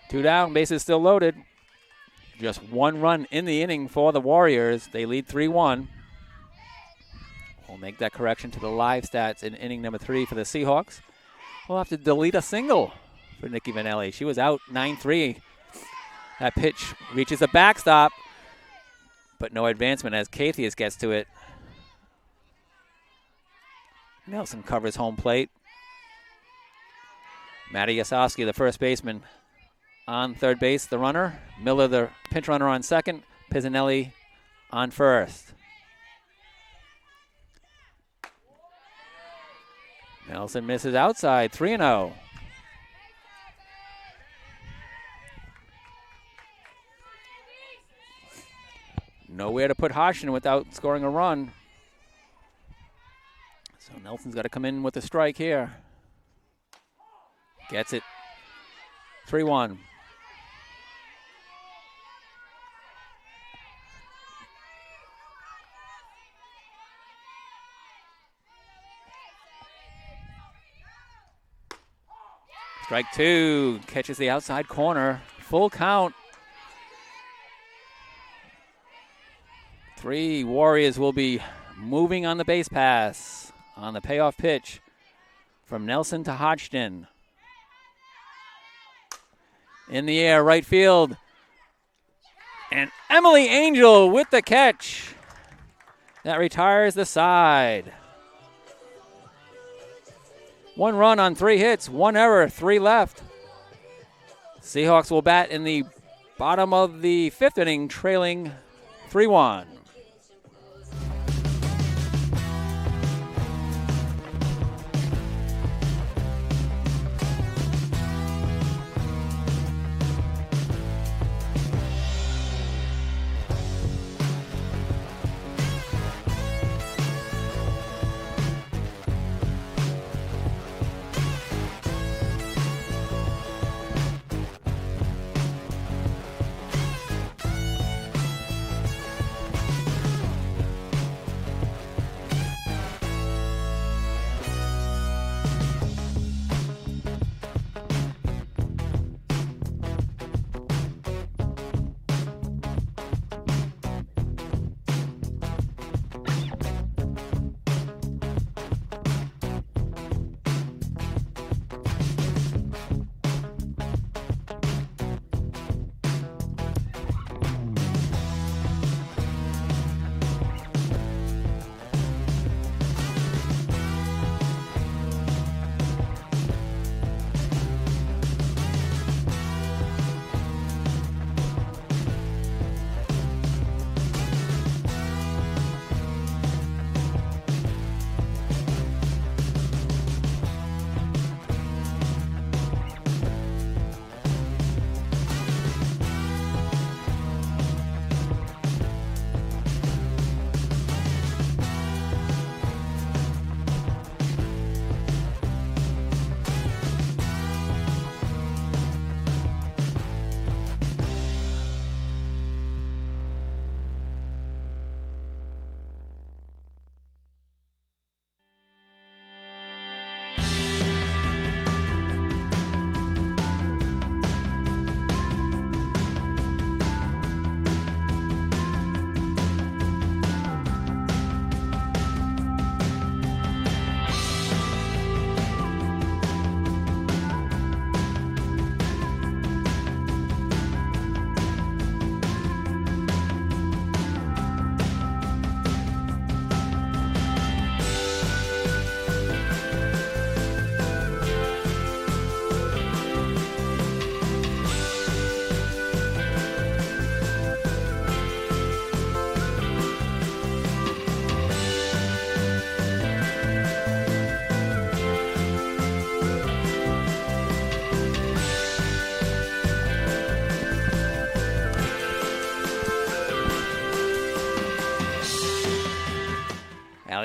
2 down, bases still loaded. Just 1 run in the inning for the Warriors. They lead 3-1. We'll make that correction to the live stats in inning number 3 for the Seahawks. We'll have to delete a single for Nikki Vanelli. She was out 9-3. That pitch reaches a backstop, but no advancement as Cathius gets to it. Nelson covers home plate. Maddie Osowski, the first baseman, on third base, the runner. Miller, the pinch runner, on second. Pizzanelli on first. Nelson misses outside, 3-0. Nowhere to put Hodgson without scoring a run. So Nelson's got to come in with a strike here. Gets it. 3-1. Strike 2. Catches the outside corner. Full count. 3 Warriors will be moving on the base pass on the payoff pitch from Nelson to Hodgson. In the air, right field. And Emily Angel with the catch. That retires the side. 1 run on 3 hits, 1 error, 3 left. Seahawks will bat in the bottom of the 5th inning, trailing 3-1.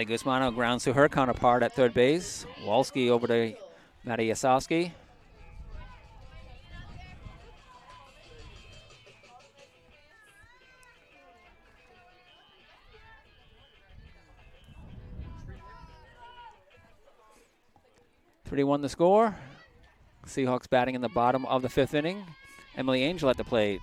Allie Guzmano grounds to her counterpart at third base. Walski over to Maddie Yasowski. (3-1) the score. Seahawks batting in the bottom of the fifth inning. Emily Angel at the plate.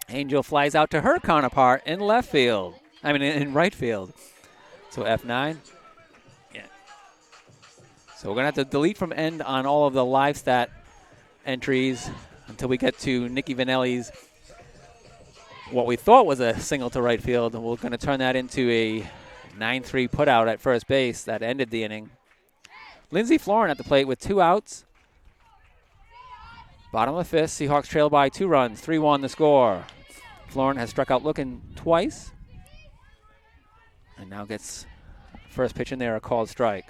Angel flies out to her counterpart in left field. In right field. So F9. Yeah. So we're going to have to delete from end on all of the live stat entries until we get to Nikki Vanelli's, what we thought was a single to right field. And we're going to turn that into a 9-3 putout at first base that ended the inning. Lindsay Florin at the plate with 2 outs. Bottom of the fifth, Seahawks trail by 2 runs, 3-1 the score. Florin has struck out looking twice. And now gets first pitch in there, a called strike.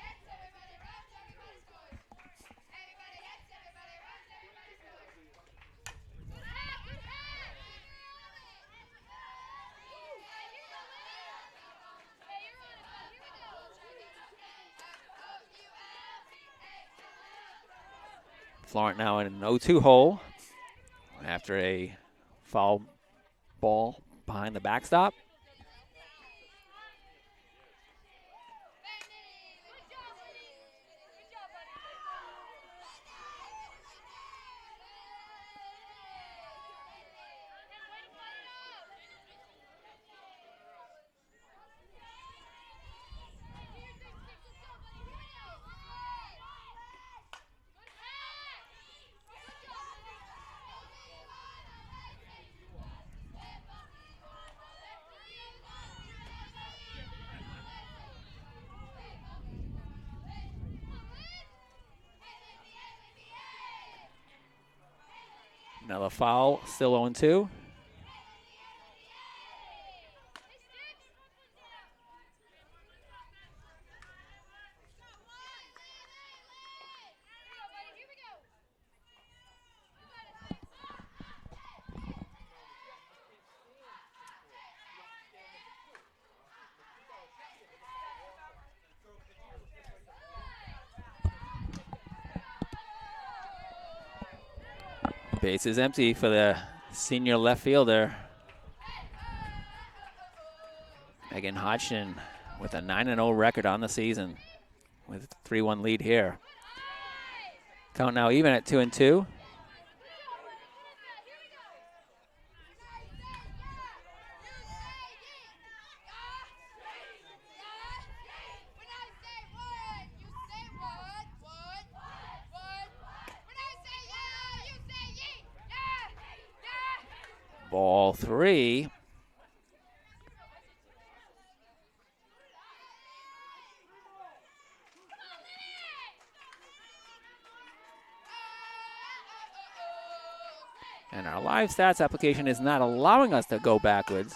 Florent now in an 0-2 hole after a foul ball behind the backstop. Another foul, still 0-2. Base is empty for the senior left fielder. Megan Hodgson with a 9-0 record on the season with a 3-1 lead here. Count now even at 2-2. Ball 3. And our live stats application is not allowing us to go backwards.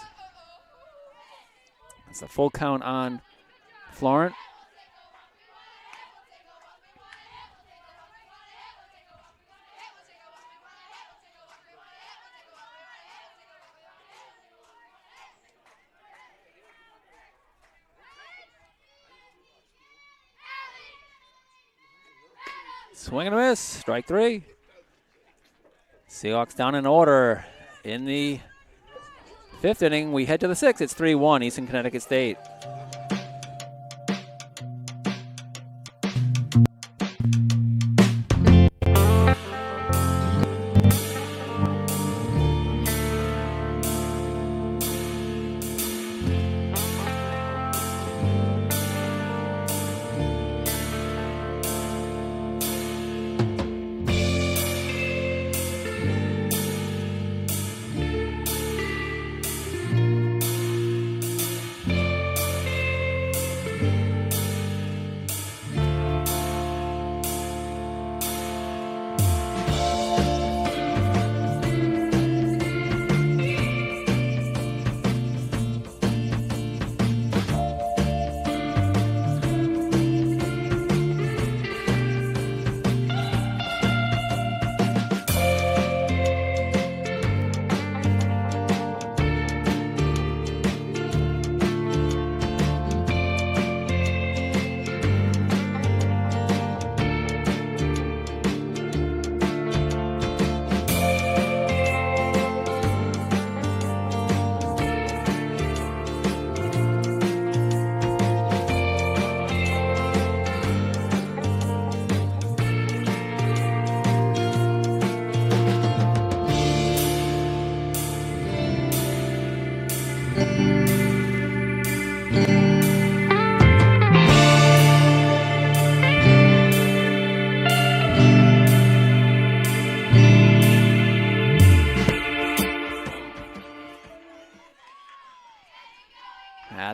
It's a full count on Florent. Swing and a miss, strike 3. Seahawks down in order in the 5th inning. We head to the 6th. It's 3-1 Eastern Connecticut State.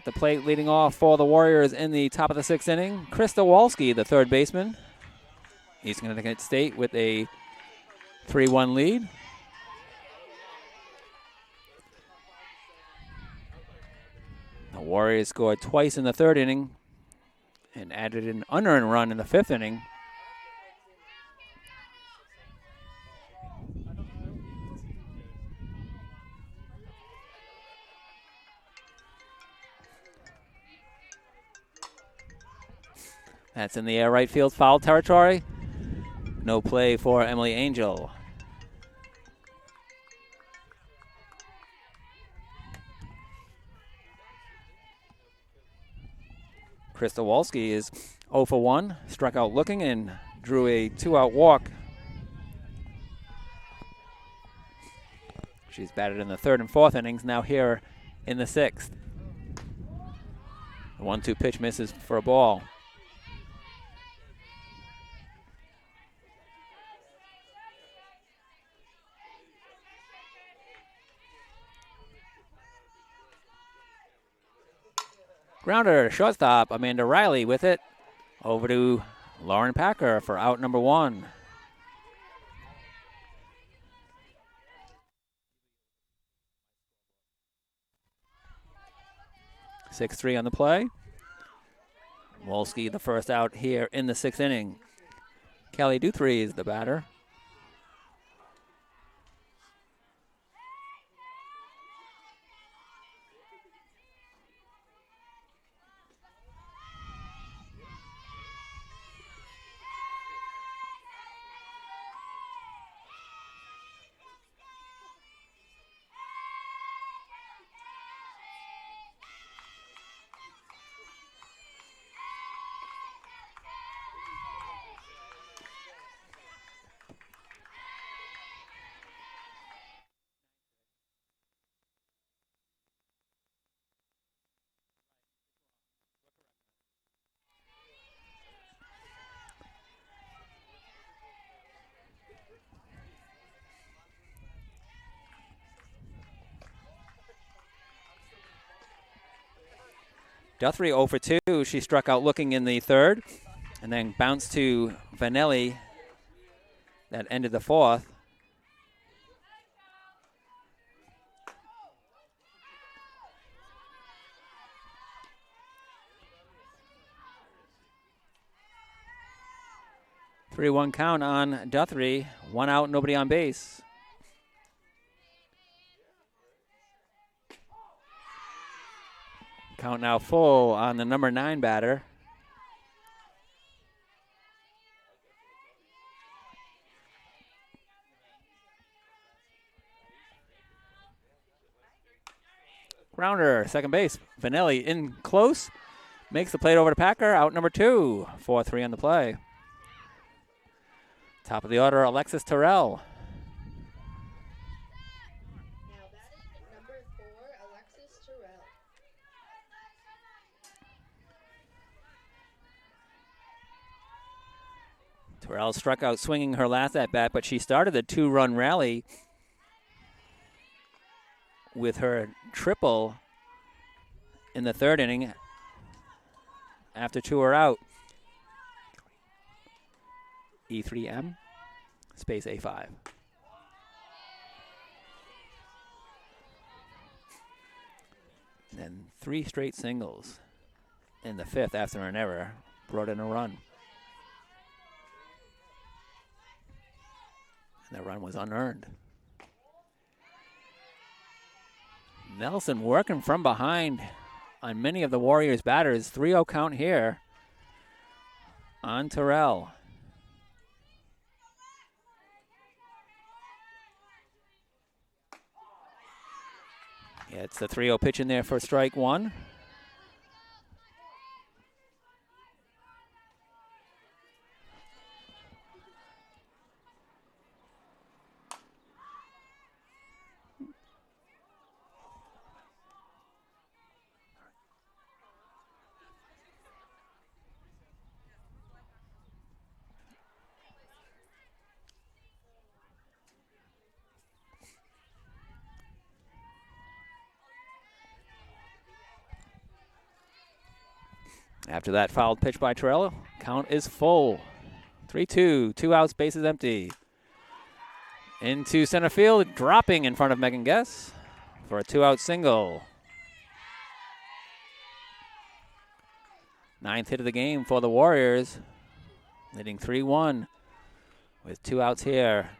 the plate leading off for the Warriors in the top of the 6th inning. Krista Walski, the third baseman. Eastern Connecticut State with a 3-1 lead. The Warriors scored twice in the 3rd inning and added an unearned run in the 5th inning. That's in the air right field foul territory. No play for Emily Angel. Krista Walski is 0 for 1, struck out looking and drew a 2-out walk. She's batted in the 3rd and 4th innings, now here in the 6th. The 1-2 pitch misses for a ball. Grounder, shortstop, Amanda Riley with it. Over to Lauren Packer for out number 1. Six-3 on the play. Wolski, the first out here in the 6th inning. Kelly Duthry is the batter. Duthry 0 for 2. She struck out looking in the 3rd and then bounced to Vanelli. That ended the 4th. Three-one count on Duthry. 1 out, nobody on base. Count now full on the number 9 batter. Grounder, second base. Vanelli in close. Makes the plate over to Packer. Out number 2. 4-3 on the play. Top of the order, Alexis Terrell. Now batting number 4, Alexis Terrell. Terrell struck out swinging her last at bat, but she started the 2-run rally with her triple in the 3rd inning after 2 are out. E3M, space A5. And then 3 straight singles in the 5th after an error brought in a run. And that run was unearned. Nelson working from behind on many of the Warriors' batters. 3-0 count here on Terrell. Yeah, it's the 3-0 pitch in there for strike 1. After that fouled pitch by Terrell, count is full. 3-2, 2 outs, bases empty. Into center field, dropping in front of Megan Guess for a 2-out single. 9th hit of the game for the Warriors, leading 3-1 with 2 outs here.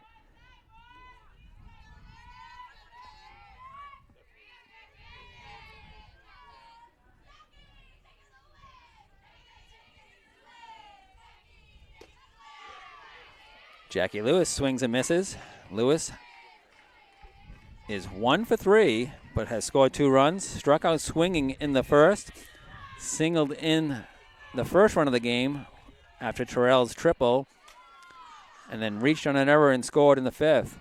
Jackie Lewis swings and misses. Lewis is 1 for 3, but has scored 2 runs. Struck out swinging in the first. Singled in the first run of the game after Terrell's triple. And then reached on an error and scored in the 5th.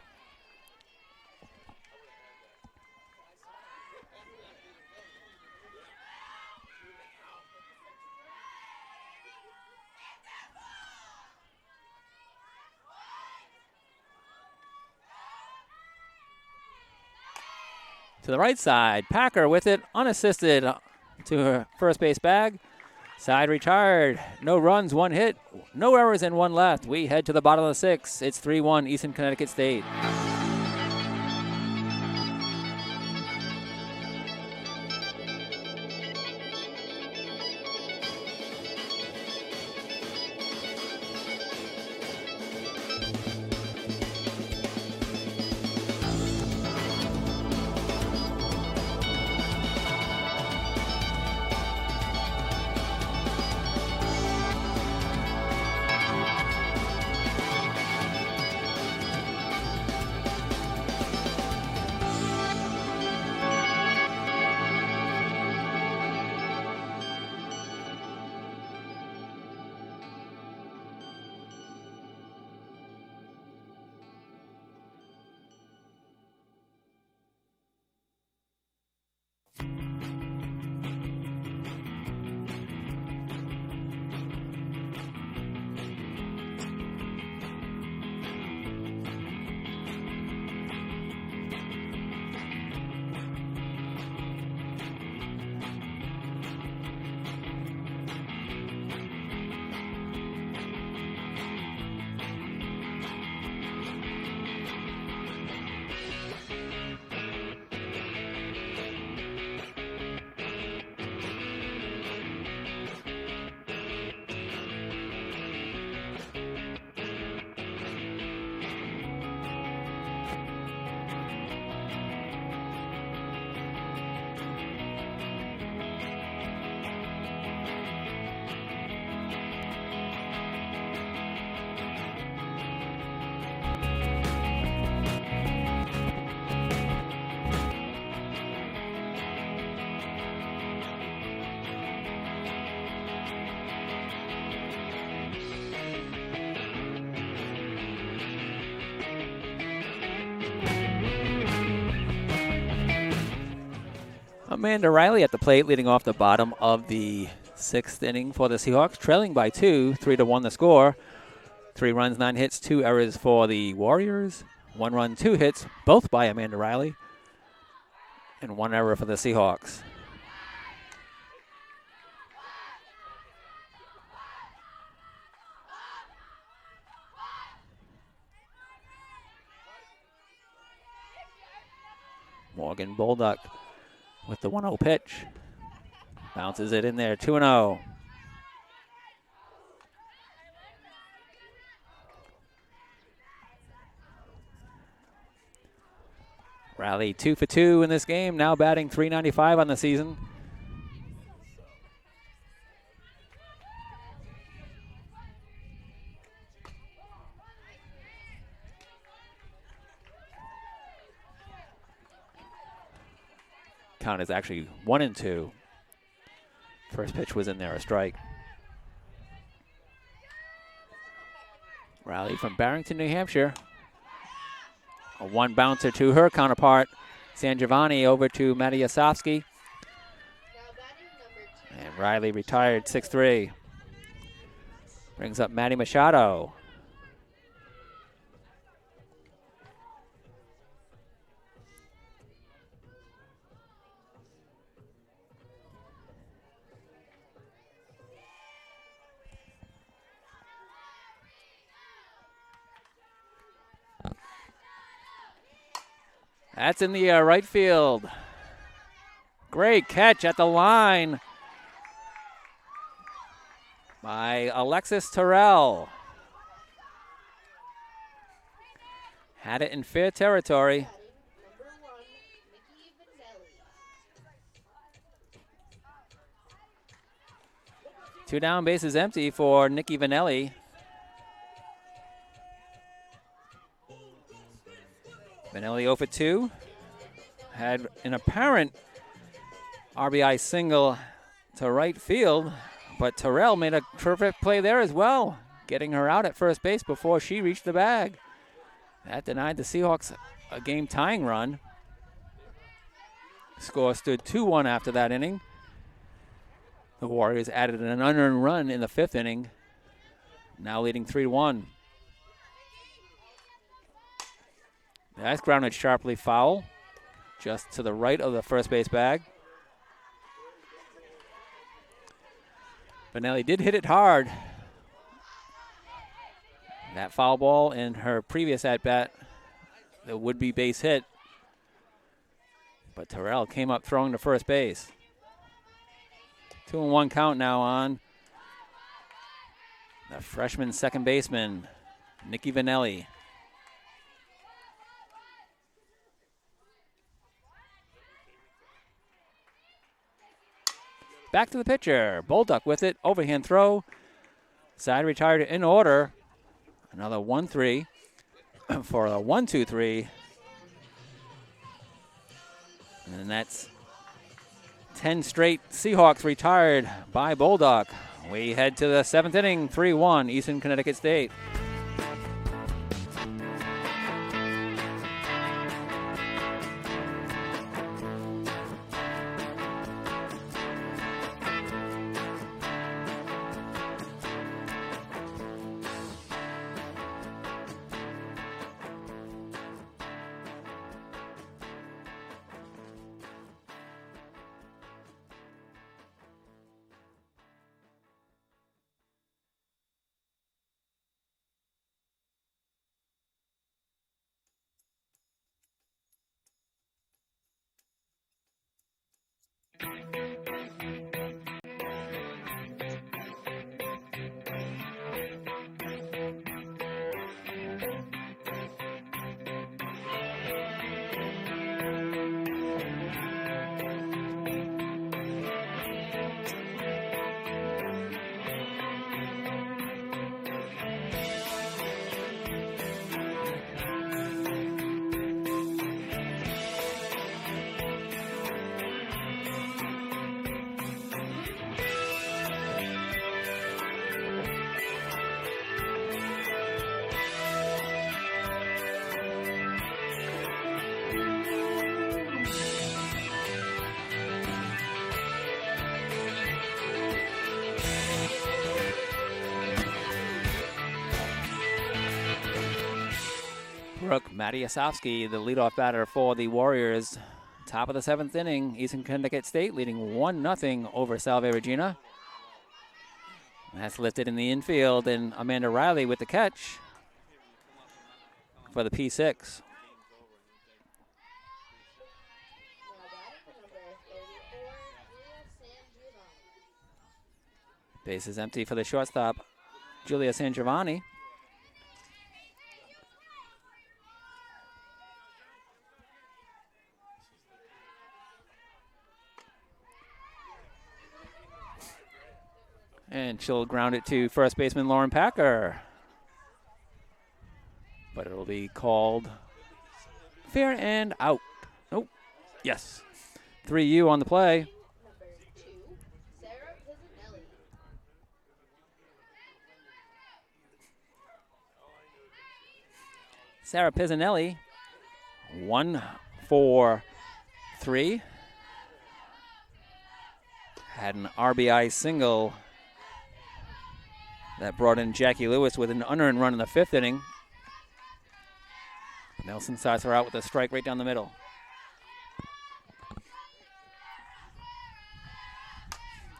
To the right side, Packer with it, unassisted to her first base bag. Side retired, no runs, 1 hit, no errors and 1 left. We head to the bottom of the 6th. It's 3-1 Eastern Connecticut State. Amanda Riley at the plate, leading off the bottom of the 6th inning for the Seahawks, trailing by 2, 3-1 the score. 3 runs, 9 hits, 2 errors for the Warriors. 1 run, 2 hits, both by Amanda Riley, and 1 error for the Seahawks. Morgan Bolduck with the 1-0 pitch. Bounces it in there, 2-0. Riley 2 for 2 in this game, now batting .395 on the season. Count is actually 1-2. First pitch was in there, a strike. Riley from Barrington, New Hampshire. A 1 bouncer to her counterpart, San Giovanni, over to Maddie Osofsky. And Riley retired 6-3. Brings up Maddie Machado. That's in the right field. Great catch at the line by Alexis Terrell. Had it in fair territory. Number 1, Nikki Vanelli. 2 down, bases empty for Nikki Vanelli. Vanelli 0 for 2. Had an apparent RBI single to right field, but Terrell made a perfect play there as well, getting her out at first base before she reached the bag. That denied the Seahawks a game-tying run. Score stood 2-1 after that inning. The Warriors added an unearned run in the 5th inning, now leading 3-1. That's grounded sharply foul, just to the right of the first base bag. Vanelli did hit it hard. That foul ball in her previous at-bat, the would-be base hit. But Terrell came up throwing to first base. 2-1 count now on the freshman second baseman, Nikki Vanelli. Back to the pitcher. Bolduc with it. Overhand throw. Side retired in order. Another 1-3 for a 1-2-3. And that's 10 straight Seahawks retired by Bolduc. We head to the 7th inning, 3-1, Eastern Connecticut State. Brooke Matiasowski, the leadoff batter for the Warriors. Top of the 7th inning, Eastern Connecticut State leading 1-0 over Salve Regina. That's lifted in the infield, and Amanda Riley with the catch for the P6. Base is empty for the shortstop, Julia Sangiovanni. And she'll ground it to first baseman Lauren Packer. But it'll be called fair and out. Nope. Yes. 3U on the play. Number 2, Sarah Pizzanelli. Sarah Pizzanelli, 1 for 3. Had an RBI single that brought in Jackie Lewis with an unearned run in the 5th inning. Nelson starts her out with a strike right down the middle.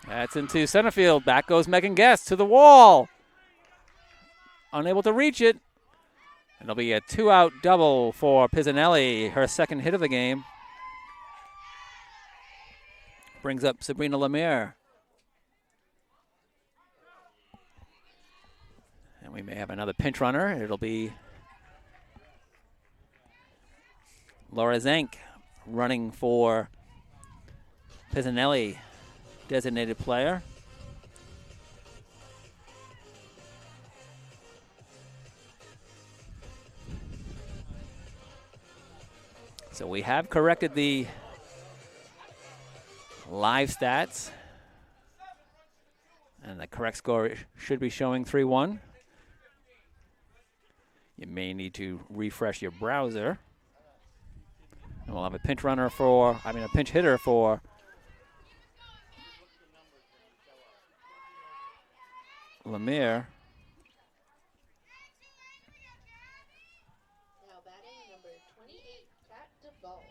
That's into center field. Back goes Megan Guest to the wall. Unable to reach it. It'll be a 2-out double for Pisanelli, her second hit of the game. Brings up Sabrina Lemire. And we may have another pinch runner. It'll be Laura Zank running for Pisanelli, designated player. So we have corrected the live stats, and the correct score should be showing 3-1. You may need to refresh your browser. And we'll have a pinch runner for, a pinch hitter for Lemire. Now batting number 28, Kat Duvall.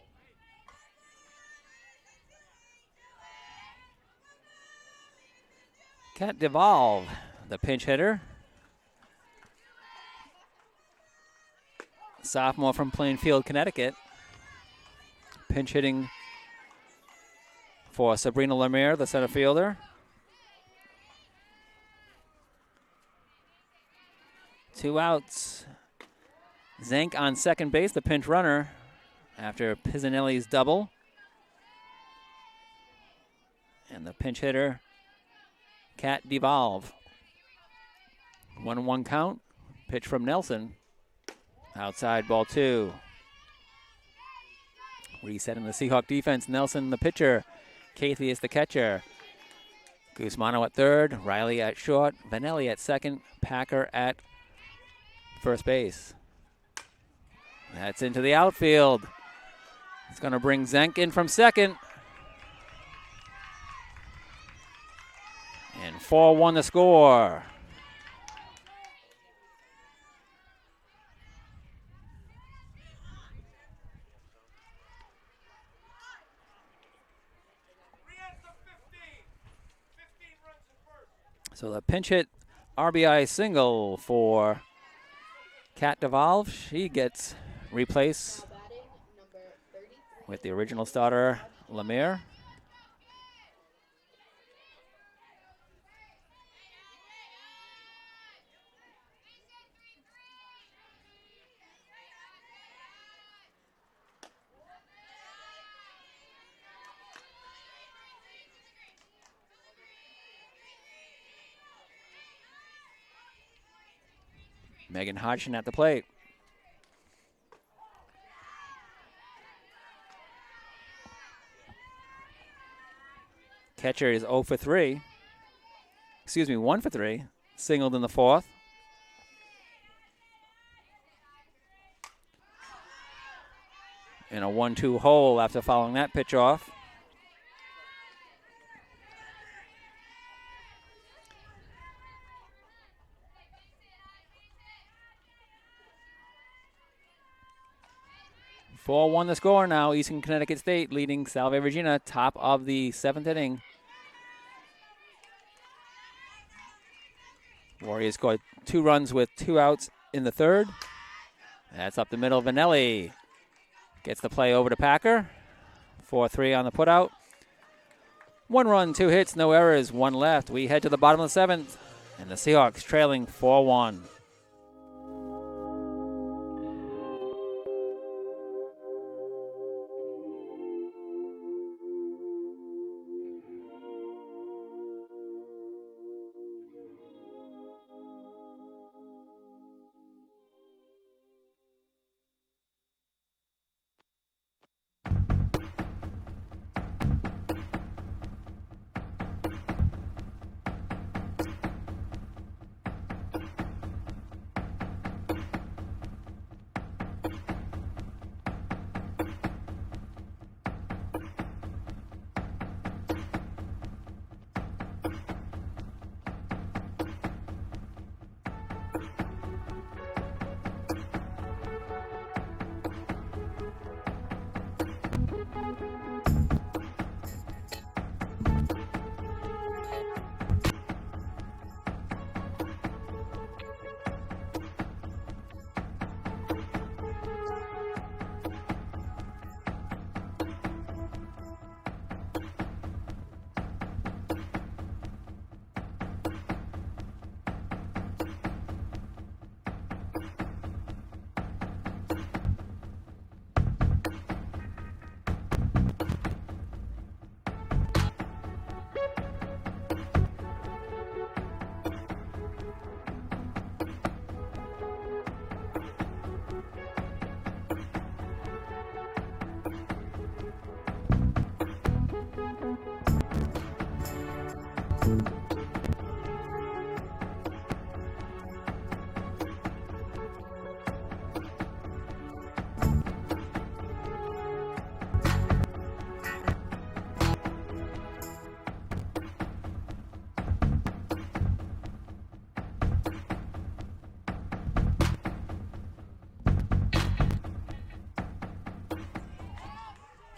Kat Duvall, the pinch hitter. Sophomore from Plainfield, Connecticut. Pinch hitting for Sabrina Lemire, the center fielder. 2 outs. Zank on second base, the pinch runner, after Pisanelli's double. And the pinch hitter, Kat Devolve. 1-1 count. Pitch from Nelson. Outside, ball 2. Resetting the Seahawk defense. Nelson, the pitcher. Cathy is the catcher. Guzmano at third. Riley at short. Vanelli at second. Packer at first base. That's into the outfield. It's going to bring Zank in from second. And 4-1 the score. So the pinch hit RBI single for Kat Devolve. She gets replaced Now batting number 33, with the original starter, Lemire. Megan Hodgson at the plate. Catcher is 0 for 3. Excuse me, 1 for 3. Singled in the fourth. In a 1-2 hole after fouling that pitch off. Four-1 the score now. Eastern Connecticut State leading Salve Regina, top of the 7th inning. Warriors scored 2 runs with 2 outs in the third. That's up the middle. Vanelli gets the play over to Packer. 4-3 on the putout. 1 run, 2 hits, no errors, 1 left. We head to the bottom of the 7th, and the Seahawks trailing 4-1.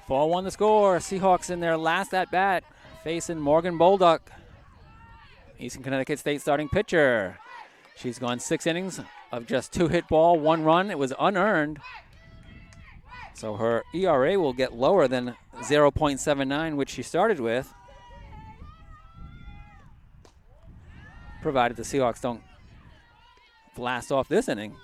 4-1 the score. Seahawks in their last at bat, facing Morgan Bolduc, Eastern Connecticut State starting pitcher. She's gone 6 innings of just 2 hit ball, 1 run. It was unearned. So her ERA will get lower than 0.79, which she started with, provided the Seahawks don't blast off this inning.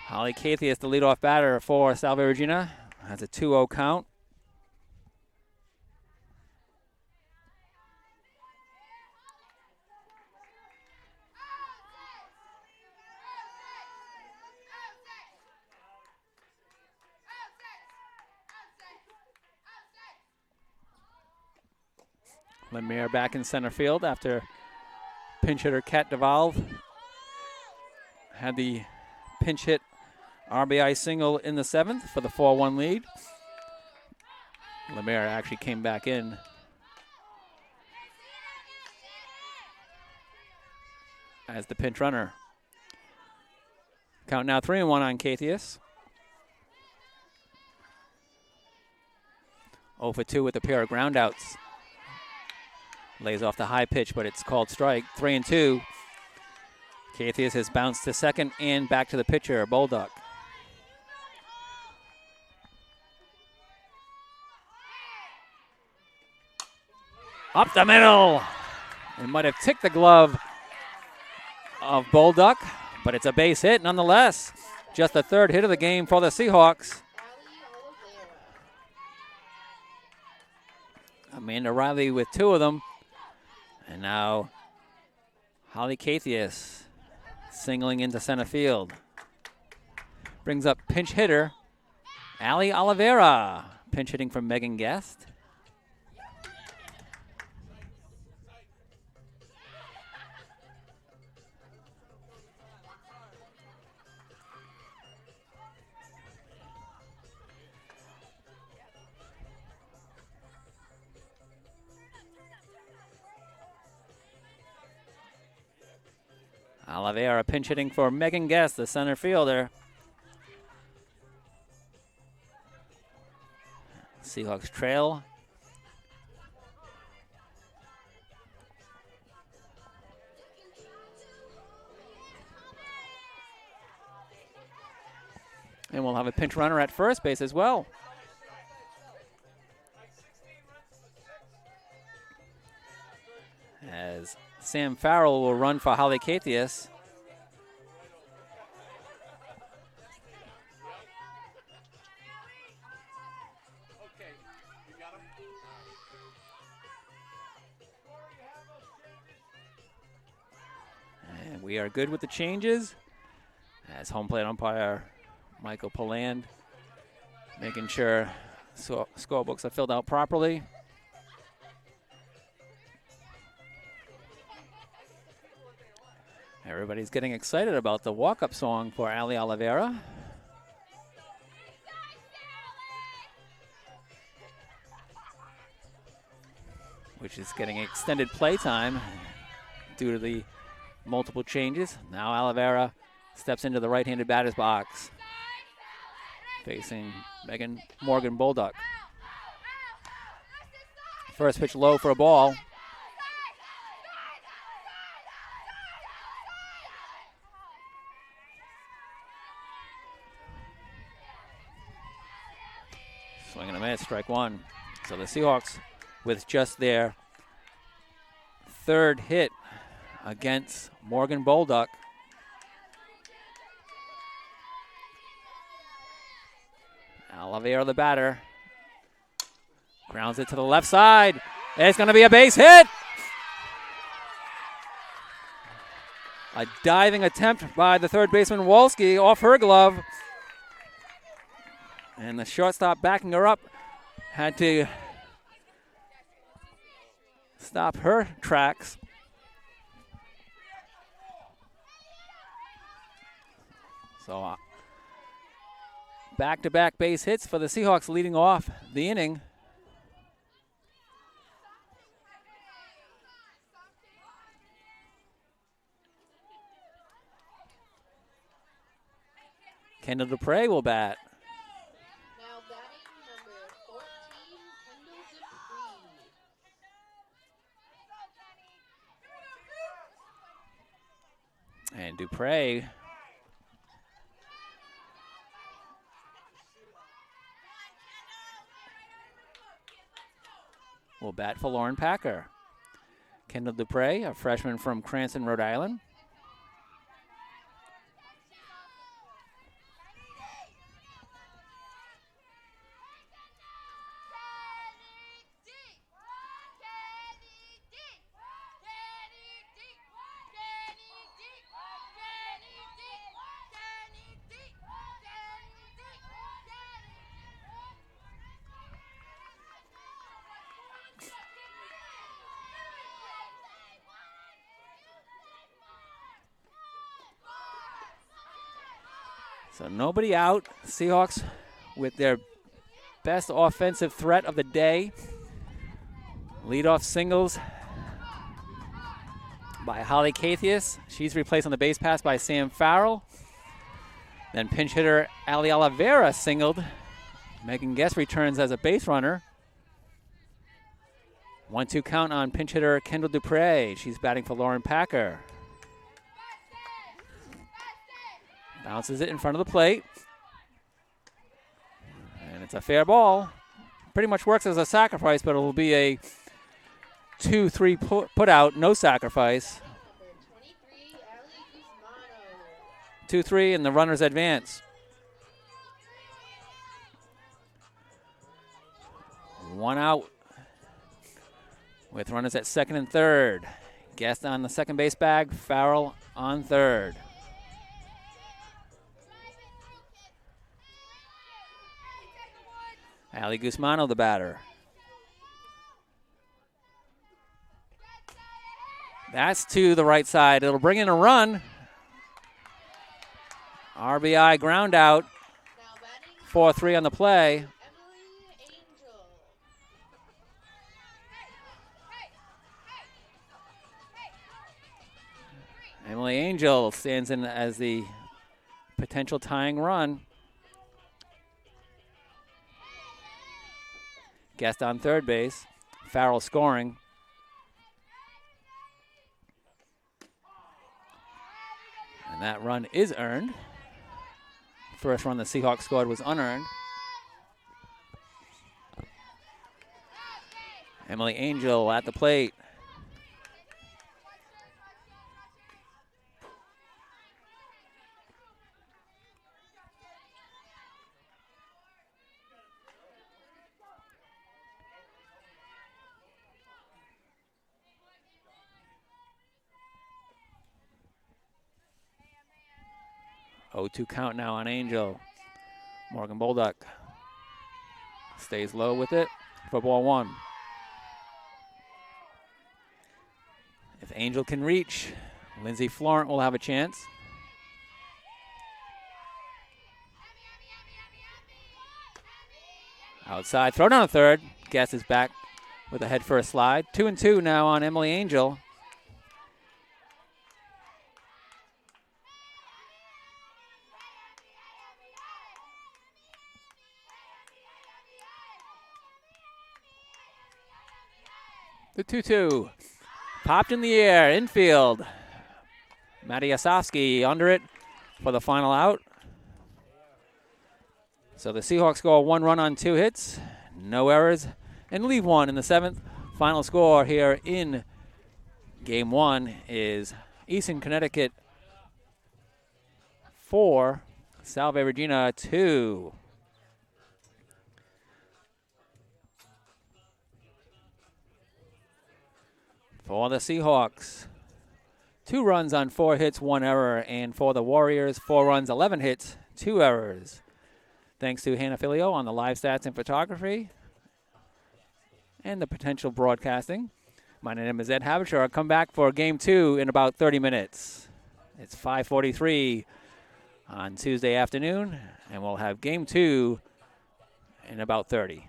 Holly Cathy is the leadoff batter for Salve Regina. Has a 2-0 count. Lemire back in center field after pinch hitter Kat DeValve had the pinch hit RBI single in the 7th for the 4-1 lead. Lemire actually came back in as the pinch runner. Count now 3-1 on Cathius. 0 for 2 with a pair of groundouts. Lays off the high pitch, but it's called strike. 3-2. Cathius has bounced to second and back to the pitcher, Bolduc. Up the middle. It might have ticked the glove of Bolduc, but it's a base hit nonetheless. Just the 3rd hit of the game for the Seahawks. Amanda Riley with 2 of them. And now Holly Cathius singling into center field. Brings up pinch hitter Allie Oliveira. Pinch hitting from Megan Guest. Oliveira pinch hitting for Megan Guest, the center fielder. Seahawks trail. And we'll have a pinch runner at first base as well. As Sam Farrell will run for Holly Cathius. And we are good with the changes. As home plate umpire Michael Poland making sure scorebooks are filled out properly. Everybody's getting excited about the walk-up song for Allie Oliveira. Which is getting extended play time due to the multiple changes. Now Oliveira steps into the right-handed batter's box, facing Morgan Bolduc. First pitch low for a ball. Swing and a miss, strike 1. So the Seahawks with just their 3rd hit against Morgan Bolduc. Oliveira, the batter, grounds it to the left side. It's going to be a base hit. A diving attempt by the 3rd baseman Wolski off her glove. And the shortstop backing her up had to stop her tracks. So back-to-back base hits for the Seahawks leading off the inning. Kendall Dupre will bat. Now batting number 14, Kendall Dupree. And Dupre will bat for Lauren Packer. Kendall Dupre, a freshman from Cranston, Rhode Island. So nobody out. Seahawks with their best offensive threat of the day. Leadoff singles by Holly Cathius. She's replaced on the base pass by Sam Farrell. Then pinch hitter Ali Oliveira singled. Megan Guest returns as a base runner. 1-2 count on pinch hitter Kendall Dupre. She's batting for Lauren Packer. Bounces it in front of the plate. And it's a fair ball. Pretty much works as a sacrifice, but it will be a 2-3 put out, no sacrifice. 2-3 and the runners advance. One out with runners at second and third. Guest on the second base bag, Farrell on third. Ali Guzmano, the batter. That's to the right side. It'll bring in a run. RBI ground out. 4-3 on the play. Emily Angel stands in as the potential tying run. Guest on third base. Farrell scoring. And that run is earned. First run the Seahawks scored was unearned. Emily Angel at the plate. Oh, 2 count now on Angel. Morgan Bolduck stays low with it for ball one. If Angel can reach, Lindsay Florent will have a chance. Outside, throw down a third. Guest is back with a head first slide. 2-2 now on Emily Angel. The 2-2. Popped in the air, infield. Maddie Osofsky under it for the final out. So the Seahawks score 1 run on 2 hits, no errors, and leave 1 in the 7th. Final score here in Game 1 is Eastern Connecticut 4, Salve Regina 2. For the Seahawks, 2 runs on 4 hits, 1 error. And for the Warriors, 4 runs, 11 hits, 2 errors. Thanks to Hannah Filio on the live stats and photography and the potential broadcasting. My name is Ed Havishar. I'll come back for Game 2 in about 30 minutes. It's 5:43 on Tuesday afternoon, and we'll have Game 2 in about 30.